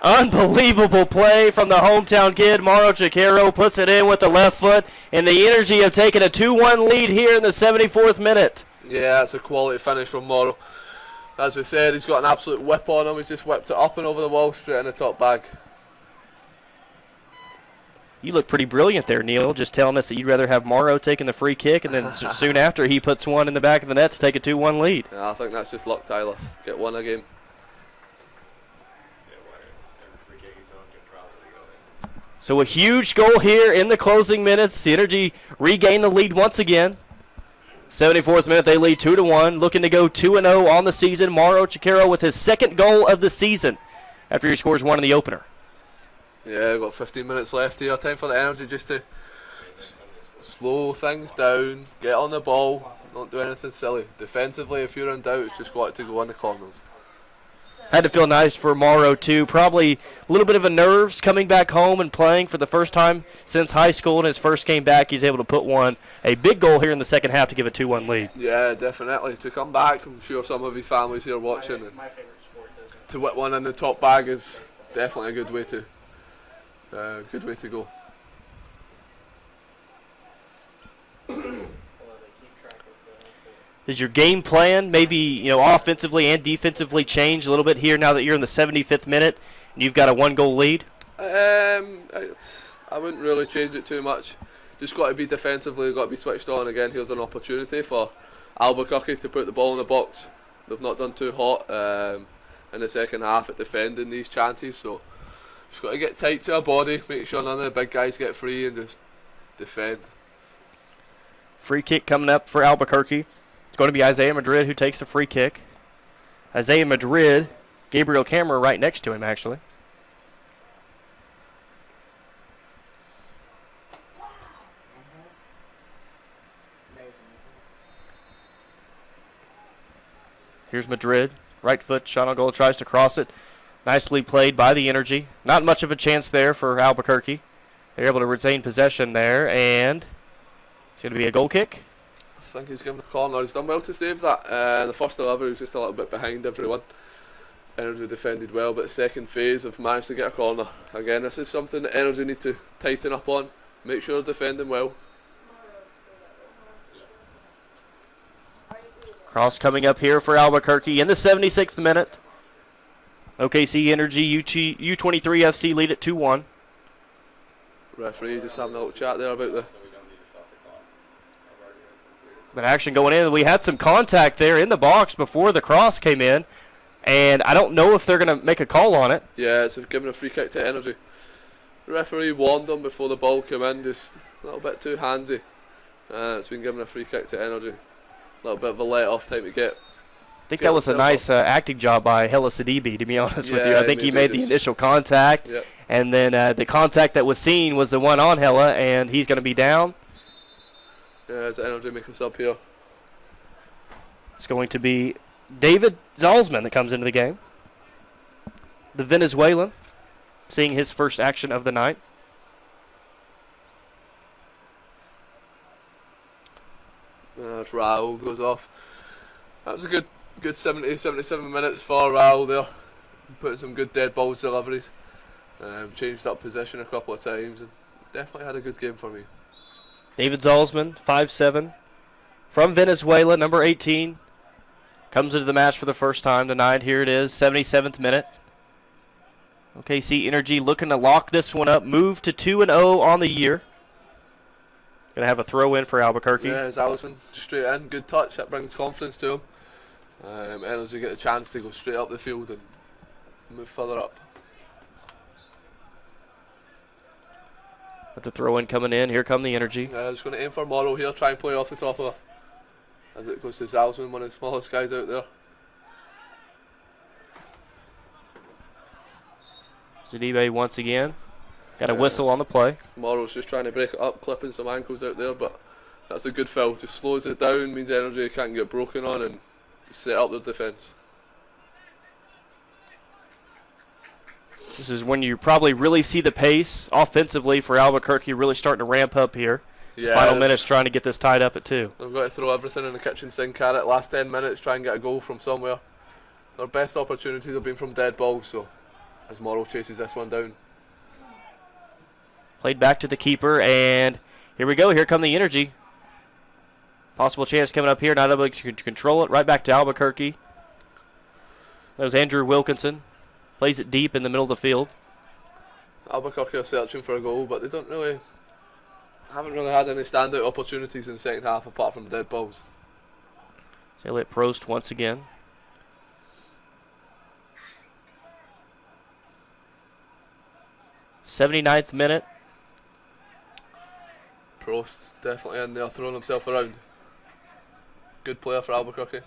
Unbelievable play from the hometown kid. Mauro Chiquero puts it in with the left foot, and the Energy have taken a 2-1 lead here in the 74th minute. Yeah, it's a quality finish from Morrow. As we said, he's got an absolute whip on him. He's just whipped it up and over the wall, straight in the top bag. You look pretty brilliant there, Neil, just telling us that you'd rather have Morrow taking the free kick, and then soon after he puts one in the back of the net to take a 2-1 lead. Yeah, I think that's just luck, Tyler. Get one a game. So a huge goal here in the closing minutes. The Energy regain the lead once again. 74th minute, they lead 2-1, looking to go 2-0 on the season. Mauro Chiquero with his 2nd goal of the season after he scores one in the opener. Yeah, we've got 15 minutes left here. Time for the Energy just to slow things down, get on the ball, don't do anything silly. Defensively, if you're in doubt, it's just got to go on the corners. Had to feel nice for Morrow, too. Probably a little bit of a nerves coming back home and playing for the first time since high school. In his first game back, he's able to put a big goal here in the second half to give a 2-1 lead. Yeah, definitely. To come back, I'm sure some of his family's here watching. And to whip one in the top bag is definitely a good way to go. Does your game plan maybe offensively and defensively change a little bit here now that you're in the 75th minute and you've got a 1-goal lead? I wouldn't really change it too much. Just got to be defensively, got to be switched on. Again, here's an opportunity for Albuquerque to put the ball in the box. They've not done too hot in the second half at defending these chances, so just got to get tight to our body, make sure none of the big guys get free and just defend. Free kick coming up for Albuquerque. It's going to be Isaiah Madrid who takes the free kick. Isaiah Madrid, Gabriel Camera right next to him, actually. Here's Madrid. Right foot, shot on goal, tries to cross it. Nicely played by the Energy. Not much of a chance there for Albuquerque. They're able to retain possession there, and it's going to be a goal kick. I think he's given a corner. He's done well to save that. The first delivery was just a little bit behind everyone. Energy defended well, but the second phase have managed to get a corner. Again, this is something that Energy need to tighten up on. Make sure they're defending well. Cross coming up here for Albuquerque in the 76th minute. OKC Energy U23 FC lead at 2-1. Referee just having a little chat there about the... But action going in. We had some contact there in the box before the cross came in, and I don't know if they're going to make a call on it. Yeah, it's giving a free kick to Energy. The referee warned them before the ball came in, just a little bit too handsy. It's been given a free kick to Energy. A little bit of a let-off time to get. I think that was a nice acting job by Hella Sidibe, to be honest with you. I think he made the initial contact, and then the contact that was seen was the one on Hella, and he's going to be down. Yeah, as Energy make us up here. It's going to be David Zalzman that comes into the game. The Venezuelan, seeing his first action of the night. Raul goes off. That was a good 77 minutes for Raul there. Putting some good dead balls deliveries. Changed up position a couple of times and definitely had a good game for me. David Zalzman, 5'7", from Venezuela, number 18. Comes into the match for the first time tonight. Here it is, 77th minute. OKC Energy looking to lock this one up. Move to 2-0 on the year. Going to have a throw in for Albuquerque. Yeah, Zalzman straight in. Good touch. That brings confidence to him. Energy get a chance to go straight up the field and move further up. With the throw in coming in, here come the Energy. Just going to aim for Morrow here, try and play off the top of her. As it goes to Zalzman, one of the smallest guys out there. Sidibe once again. Got a whistle on the play. Morrow's just trying to break it up, clipping some ankles out there, but that's a good foul. Just slows it down, means Energy can't get broken on and set up their defence. This is when you probably really see the pace offensively for Albuquerque really starting to ramp up here. Yeah, Final minutes trying to get this tied up at 2. They've got to throw everything in the kitchen sink at it. Last 10 minutes, try and get a goal from somewhere. Their best opportunities have been from dead balls, so as Morrow chases this one down. Played back to the keeper, and here we go. Here come the Energy. Possible chance coming up here, not able to control it. Right back to Albuquerque. That was Andrew Wilkinson. Plays it deep in the middle of the field. Albuquerque are searching for a goal, but they haven't really had any standout opportunities in the second half apart from dead balls. It's Elliot Prost once again. '79th minute. Prost definitely in there, throwing himself around. Good player for Albuquerque. Here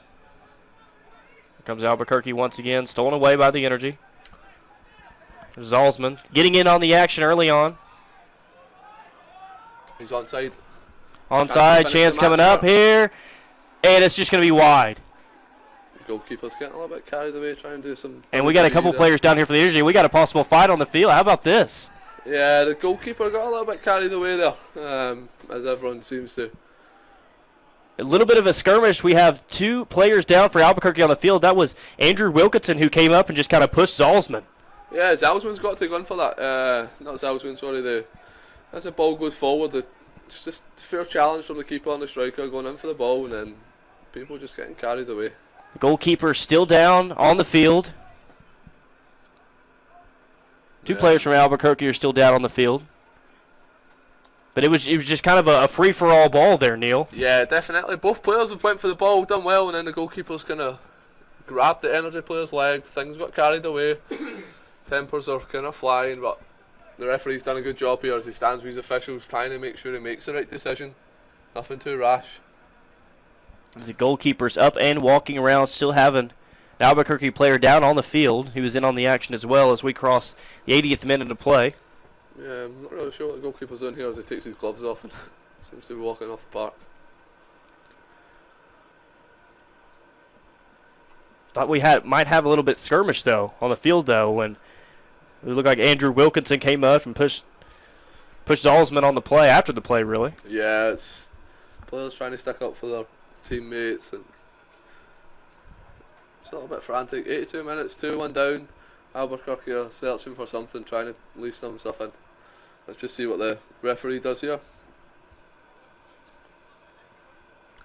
comes Albuquerque once again, stolen away by the Energy. Zalzman getting in on the action early on. He's onside. Onside, chance coming up here. And it's just going to be wide. The goalkeeper's getting a little bit carried away trying to do some... And we got a couple players down here for the energy. We got a possible fight on the field. How about this? Yeah, the goalkeeper got a little bit carried away there, as everyone seems to. A little bit of a skirmish. We have 2 players down for Albuquerque on the field. That was Andrew Wilkinson, who came up and just kind of pushed Zalzman. Yeah, Zalzman's got to go in for that. Not Zalzman, sorry. As the ball goes forward, it's just a fair challenge from the keeper and the striker going in for the ball, and then people just getting carried away. The goalkeeper still down on the field. 2 players from Albuquerque are still down on the field. But it was just kind of a free-for-all ball there, Neil. Yeah, definitely. Both players have went for the ball, done well, and then the goalkeeper's kind of grabbed the energy player's leg. Things got carried away. Tempers are kind of flying, but the referee's done a good job here as he stands with his officials, trying to make sure he makes the right decision. Nothing too rash. As the goalkeeper's up and walking around, still having the Albuquerque player down on the field. He was in on the action as well as we cross the 80th minute of play. Yeah, I'm not really sure what the goalkeeper's doing here as he takes his gloves off and seems to be walking off the park. Thought we might have a little bit skirmish though on the field though, when it looked like Andrew Wilkinson came up and pushed Zalzman on the play after the play, really. Yeah, it's players trying to stick up for their teammates, and it's a little bit frantic. 82 minutes, 2-1 down. Albuquerque are searching for something, trying to leave some stuff in. Let's just see what the referee does here.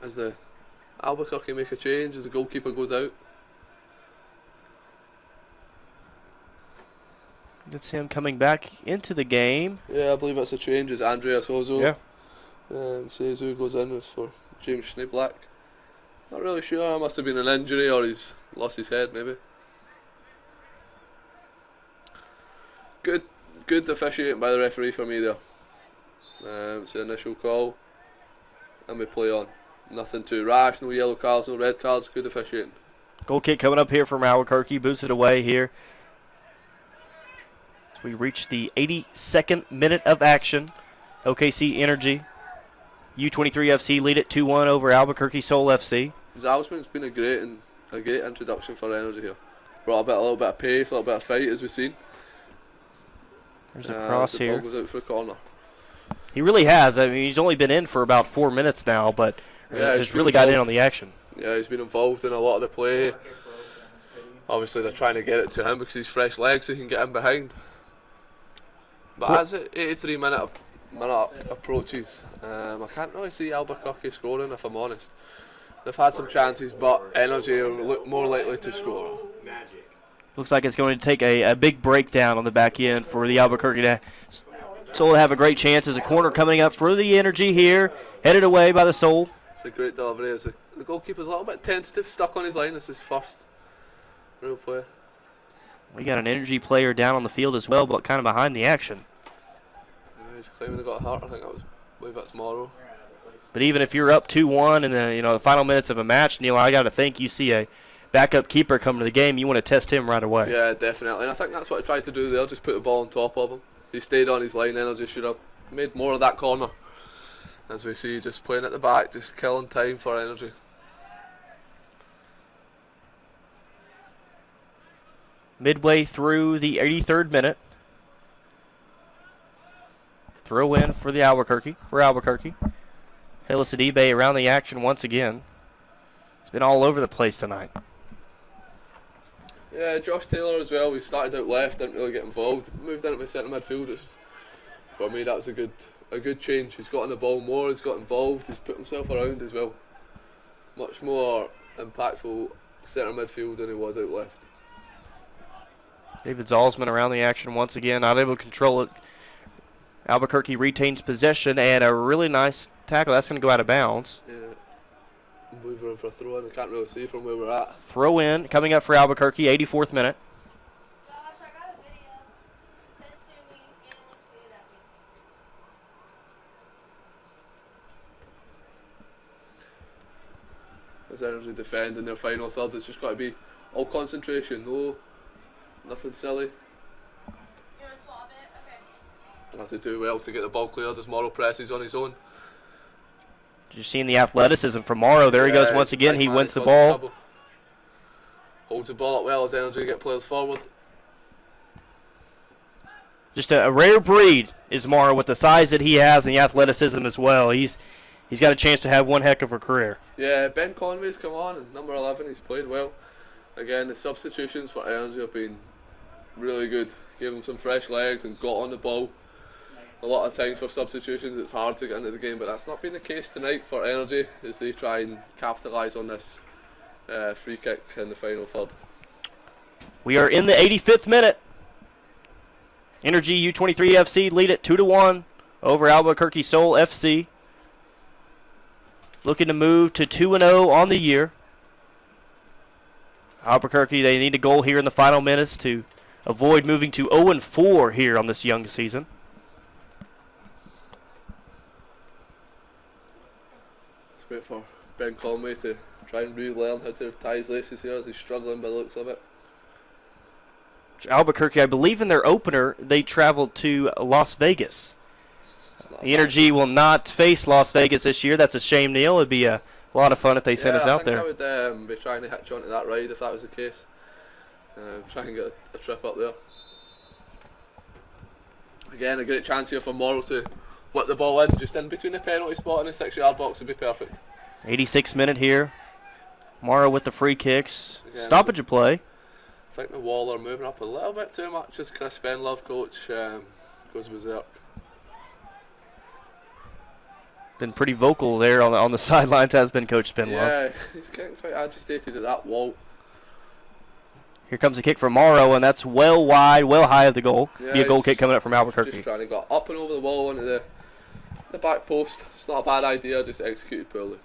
As the Albuquerque make a change as the goalkeeper goes out. It's him coming back into the game. Yeah, I believe it's a change as Andreas Ozo. Yeah. Says who goes in for James Schneeblack. Not really sure. It must have been an injury or he's lost his head maybe. Good officiating by the referee for me there. It's the initial call, and we play on. Nothing too rash, no yellow cards, no red cards, good officiating. Goal kick coming up here from Albuquerque, boots it away here. So we reach the 82nd minute of action. OKC Energy, U23 FC lead it 2-1 over Albuquerque Sol FC. Zalzman's been a great introduction for Energy here. Brought a little bit of pace, a little bit of fight as we've seen. There's a cross here. The ball goes out for the corner. He really has. I mean, he's only been in for about 4 minutes now, but has really got in on the action. Yeah, he's been involved in a lot of the play. Obviously, they're trying to get it to him because he's fresh legs, so he can get in behind. But as the 83 minute approaches, I can't really see Albuquerque scoring, if I'm honest. They've had some chances, but Energy are more likely to score. Looks like it's going to take a big breakdown on the back end for the Albuquerque to Sol have a great chance. As a corner coming up for the Energy here, headed away by the Sol. It's a great delivery. The goalkeeper's a little bit tentative, stuck on his line. This is his first real play. We got an Energy player down on the field as well, but kind of behind the action. Yeah, he's claiming he got hurt. I believe that's Morrow. But even if you're up 2-1 in the final minutes of a match, Neil, I got to think you see a backup keeper coming to the game, you want to test him right away. Yeah, definitely. And I think that's what I tried to do there, just put the ball on top of him. He stayed on his line, Energy should have made more of that corner. As we see, just playing at the back, just killing time for Energy. Midway through the 83rd minute. Throw in for Albuquerque. Hillis Adibe around the action once again. It's been all over the place tonight. Yeah, Josh Taylor as well. We started out left, didn't really get involved. Moved into the centre midfield. For me, that was a good change. He's got on the ball more. He's got involved. He's put himself around as well. Much more impactful centre midfield than he was out left. David Zalzman around the action once again, not able to control it. Albuquerque retains possession and a really nice tackle. That's going to go out of bounds. Yeah. I believe we're in for a throw in. I can't really see from where we're at. Throw in coming up for Albuquerque, 84th minute. Josh, I got a video. Send it to me and tweet it at me. As Energy defend in their final third, it's just got to be all concentration. Nothing silly. Has to do well to get the ball cleared as Morrow presses on his own. Just seeing the athleticism from Morrow. There he goes once again. He wins the ball. Trouble. Holds the ball up well as Energy get players forward. Just a rare breed is Morrow with the size that he has and the athleticism as well. He's got a chance to have one heck of a career. Yeah, Ben Conway's come on, and number 11, he's played well. Again, the substitutions for Energy have been really good. Gave him some fresh legs and got on the ball. A lot of times for substitutions it's hard to get into the game, but that's not been the case tonight for Energy as they try and capitalise on this free kick in the final third. We are in the 85th minute. Energy U23 FC lead it 2-1 over Albuquerque Sol FC. Looking to move to 2-0 on the year. Albuquerque, they need a goal here in the final minutes to avoid moving to 0-4 here on this young season. Let's wait for Ben Conway to try and relearn how to tie his laces here as he's struggling by the looks of it. Albuquerque, I believe in their opener, they traveled to Las Vegas. The Energy will not face Las Vegas this year. That's a shame, Neil. It'd be a lot of fun if they sent us out there. I would be trying to hitch onto that ride if that was the case. Try and get a trip up there. Again, a great chance here for Morrow to whip the ball in, just in between the penalty spot and the 6-yard box would be perfect. 86th minute here. Morrow with the free kicks. Again, stoppage of play. I think the Wall are moving up a little bit too much as Chris Benlove, coach, goes berserk. Been pretty vocal there on the sidelines, has been Coach Benlove. Yeah, he's getting quite agitated at that wall. Here comes a kick from Morrow, and that's well wide, well high of the goal. Yeah, Be a goal kick coming up from Albuquerque. Just trying to go up and over the wall onto the back post. It's not a bad idea, just executed poorly.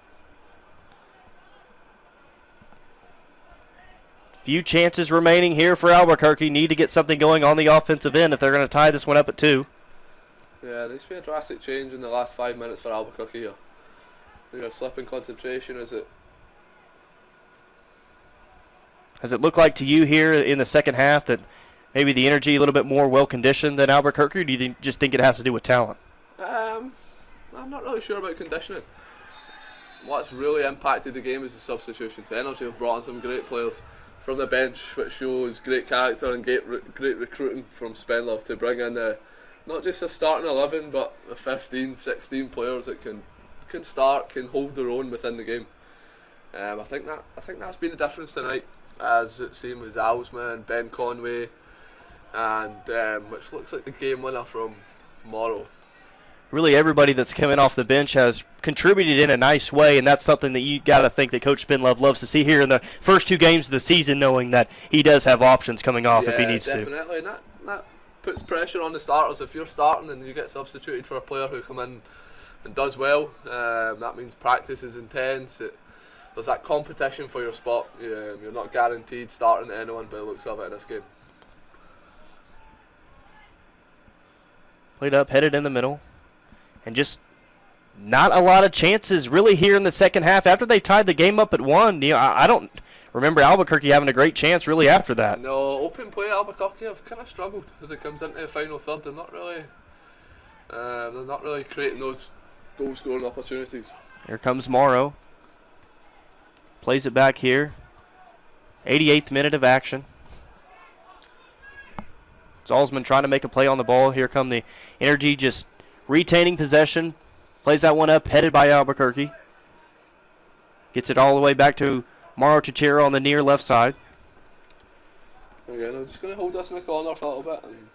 Few chances remaining here for Albuquerque. Need to get something going on the offensive end if they're going to tie this one up at 2. Yeah, there needs to be a drastic change in the last 5 minutes for Albuquerque here. Maybe a slip in concentration, is it? Does it look like to you here in the second half that maybe the Energy a little bit more well-conditioned than Albuquerque, or do you just think it has to do with talent? I'm not really sure about conditioning. What's really impacted the game is the substitutions. Energy have brought in some great players from the bench, which shows great character and great recruiting from Spenlove to bring in not just a starting 11 but the 15, 16 players that can start, can hold their own within the game. I think that's been the difference tonight, as it seemed with Alsman, Ben Conway, and which looks like the game winner from Morrow. Really, everybody that's coming off the bench has contributed in a nice way, and that's something that you got to think that Coach Benlove loves to see here in the first 2 games of the season, knowing that he does have options coming off if he needs to. Definitely, and that puts pressure on the starters. If you're starting and you get substituted for a player who come in and does well, that means practice is intense. There's that competition for your spot. You're not guaranteed starting to anyone by the looks of it in this game. Played up, headed in the middle. And just not a lot of chances really here in the second half. After they tied the game up at 1, I don't remember Albuquerque having a great chance really after that. No, open play Albuquerque have kind of struggled as it comes into the final third. They're not really creating those goal-scoring opportunities. Here comes Morrow. Plays it back here. 88th minute of action. Zalzman trying to make a play on the ball. Here come the Energy just retaining possession. Plays that one up, headed by Albuquerque. Gets it all the way back to Morrow Chichero on the near left side. Again, I'm just going to hold us in the corner for a little bit. And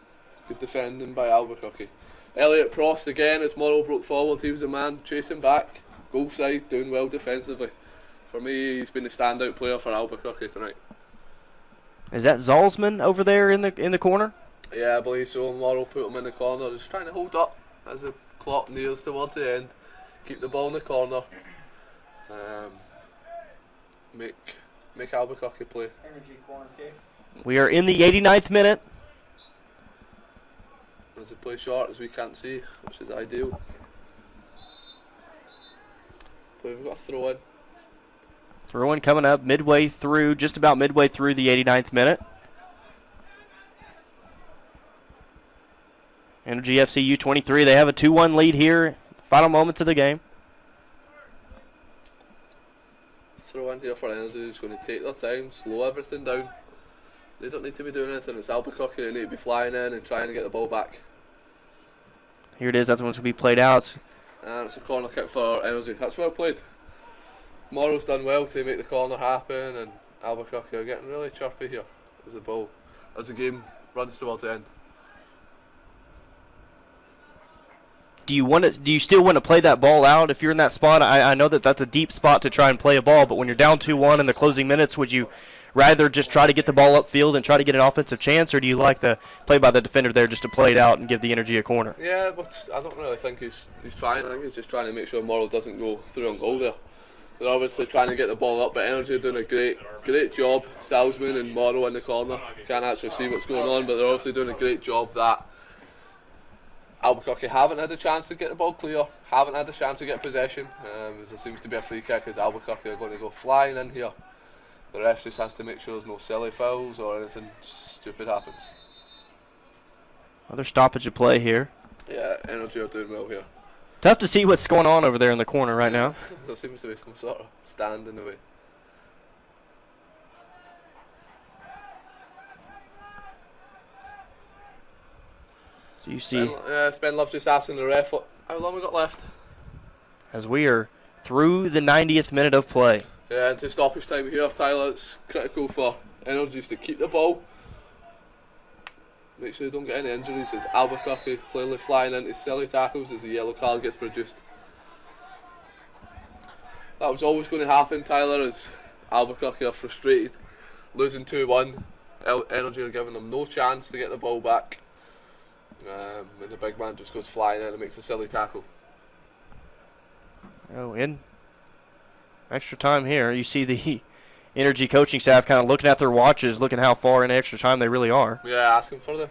good defending by Albuquerque. Elliott crossed again as Morrow broke forward. He was the man chasing back. Goal side, doing well defensively. For me, he's been the standout player for Albuquerque tonight. Is that Zalzman over there in the corner? Yeah, I believe so. Morrow put him in the corner, just trying to hold up as the clock nears towards the end. Keep the ball in the corner. Make Albuquerque play. Energy corner kick. We are in the 89th minute. As they play short as we can't see, which is ideal. But we've got a throw in. Throw in coming up midway through, just about midway through the 89th minute. Energy FC U23, they have a 2-1 lead here. Final moments of the game. Throw in here for Energy, who's going to take their time, slow everything down. They don't need to be doing anything. It's Albuquerque, they need to be flying in and trying to get the ball back. Here it is, that's one's going to be played out. And it's a corner kick for Energy. That's well played. Morrow's done well to make the corner happen, and Albuquerque are getting really chirpy here as the game runs towards the end. Do you still want to play that ball out if you're in that spot? I know that that's a deep spot to try and play a ball, but when you're down 2-1 in the closing minutes, would you rather just try to get the ball upfield and try to get an offensive chance, or do you like the play by the defender there just to play it out and give the Energy a corner? Yeah, but I don't really think he's trying. I think he's just trying to make sure Morrow doesn't go through on goal there. They're obviously trying to get the ball up, but Energy are doing a great job. Salzman and Morrow in the corner. You can't actually see what's going on, but they're obviously doing a great job. That Albuquerque haven't had a chance to get the ball clear, haven't had a chance to get possession. As there seems to be a free kick, as Albuquerque are going to go flying in here. The ref just has to make sure there's no silly fouls or anything stupid happens. Another stoppage of play here. Yeah, Energy are doing well here. Tough to see what's going on over there in the corner right now. There seems to be some sort of stand in the way. So you see, Ben Love just asking the ref how long we got left. As we are through the 90th minute of play. Yeah, into stoppage time here, Tyler. It's critical for Energies to keep the ball. Make sure they don't get any injuries. As Albuquerque clearly flying into silly tackles as the yellow card gets produced. That was always going to happen, Tyler, as Albuquerque are frustrated, losing 2-1. Energy are giving them no chance to get the ball back. And the big man just goes flying in and makes a silly tackle. Oh, in extra time here, you see the Energy coaching staff kind of looking at their watches, looking how far in extra time they really are. Yeah, asking for the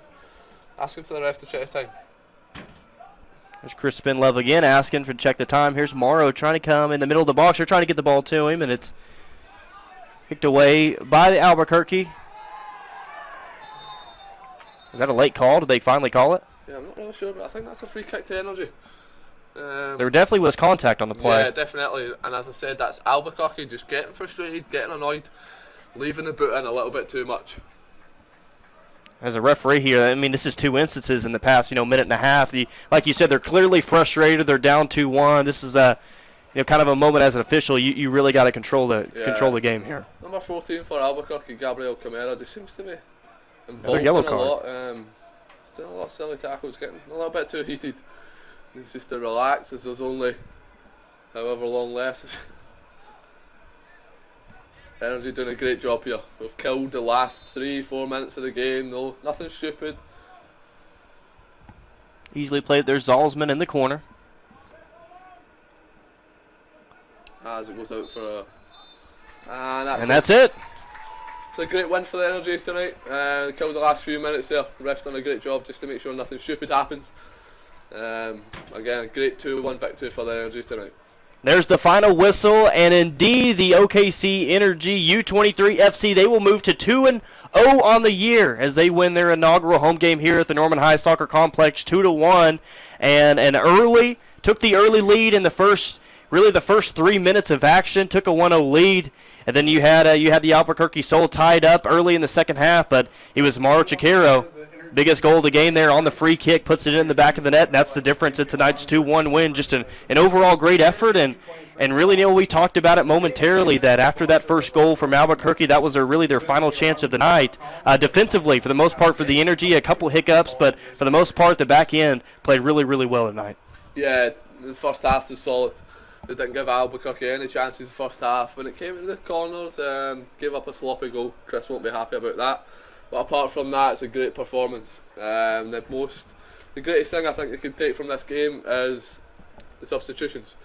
ref to check the time. There's Chris Spinlove again asking for check the time. Here's Morrow trying to come in the middle of the box. They're trying to get the ball to him, and it's kicked away by the Albuquerque. Is that a late call? Did they finally call it? Yeah, I'm not really sure, but I think that's a free kick to Energy. There definitely was contact on the play. Yeah, definitely. And as I said, that's Albuquerque just getting frustrated, getting annoyed, leaving the boot in a little bit too much. As a referee here, I mean, this is two instances in the past, minute and a half. Like you said, they're clearly frustrated. They're down 2-1. This is kind of a moment as an official. You really got to control the game here. Number 14 for Albuquerque, Gabriel Camara, just seems to be involved yellow in a card. lot. Doing a lot of silly tackles, getting a little bit too heated. Needs just to relax as there's only however long left. Energy doing a great job here. We've killed the last 3-4 minutes of the game. No, nothing stupid. Easily played. There's Zalzman in the corner. As it goes out for and that's it. It's a great win for the Energy tonight. Killed the last few minutes there. Ref's done a great job just to make sure nothing stupid happens. Again, a great 2-1 victory for the Energy tonight. There's the final whistle, and indeed the OKC Energy U23 FC, they will move to 2-0 on the year as they win their inaugural home game here at the Norman High Soccer Complex 2-1, and took the early lead in the first 3 minutes of action, took a 1-0 lead, and then you had the Albuquerque Sol tied up early in the second half, but it was Mauro Chiquero. Biggest goal of the game there on the free kick, puts it in the back of the net, and that's the difference in tonight's 2-1 win. Just an overall great effort, and really, Neil, we talked about it momentarily that after that first goal from Albuquerque, that was their final chance of the night. Defensively, for the most part, for the Energy, a couple hiccups, but for the most part, the back end played really, really well tonight. Yeah, the first half was solid. They didn't give Albuquerque any chances in the first half. When it came in the corners, gave up a sloppy goal. Chris won't be happy about that. But apart from that, it's a great performance. The greatest thing I think you can take from this game is the substitutions.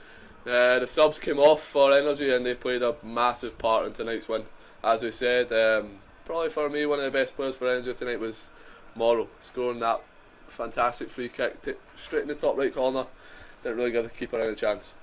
The subs came off for Energy and they played a massive part in tonight's win. As we said, probably for me one of the best players for Energy tonight was Morrow, scoring that fantastic free kick straight in the top right corner. Didn't really give the keeper any chance.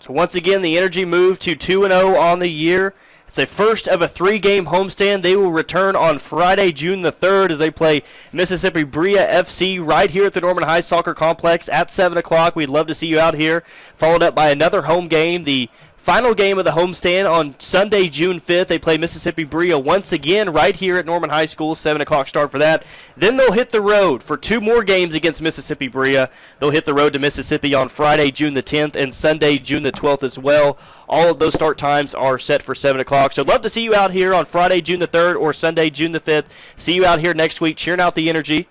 So once again, the Energy moved to 2-0 on the year. It's a first of a 3-game homestand. They will return on Friday, June the 3rd, as they play Mississippi Bria FC right here at the Norman High Soccer Complex at 7 o'clock. We'd love to see you out here. Followed up by another home game, the final game of the homestand on Sunday, June 5th. They play Mississippi Bria once again right here at Norman High School, 7 o'clock start for that. Then they'll hit the road for 2 more games against Mississippi Bria. They'll hit the road to Mississippi on Friday, June the 10th, and Sunday, June the 12th as well. All of those start times are set for 7 o'clock. So I'd love to see you out here on Friday, June the 3rd, or Sunday, June the 5th. See you out here next week cheering out the Energy.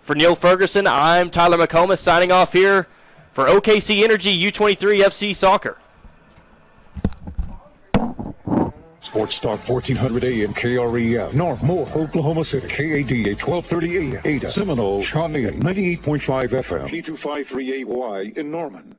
For Neil Ferguson, I'm Tyler McComas signing off here for OKC Energy U23 FC Soccer. Sports Talk 1400 AM KREF, North Moore, Oklahoma City, KADA 1230 AM, Ada, Seminole, Shawnee, 98.5 FM, P253AY in Norman.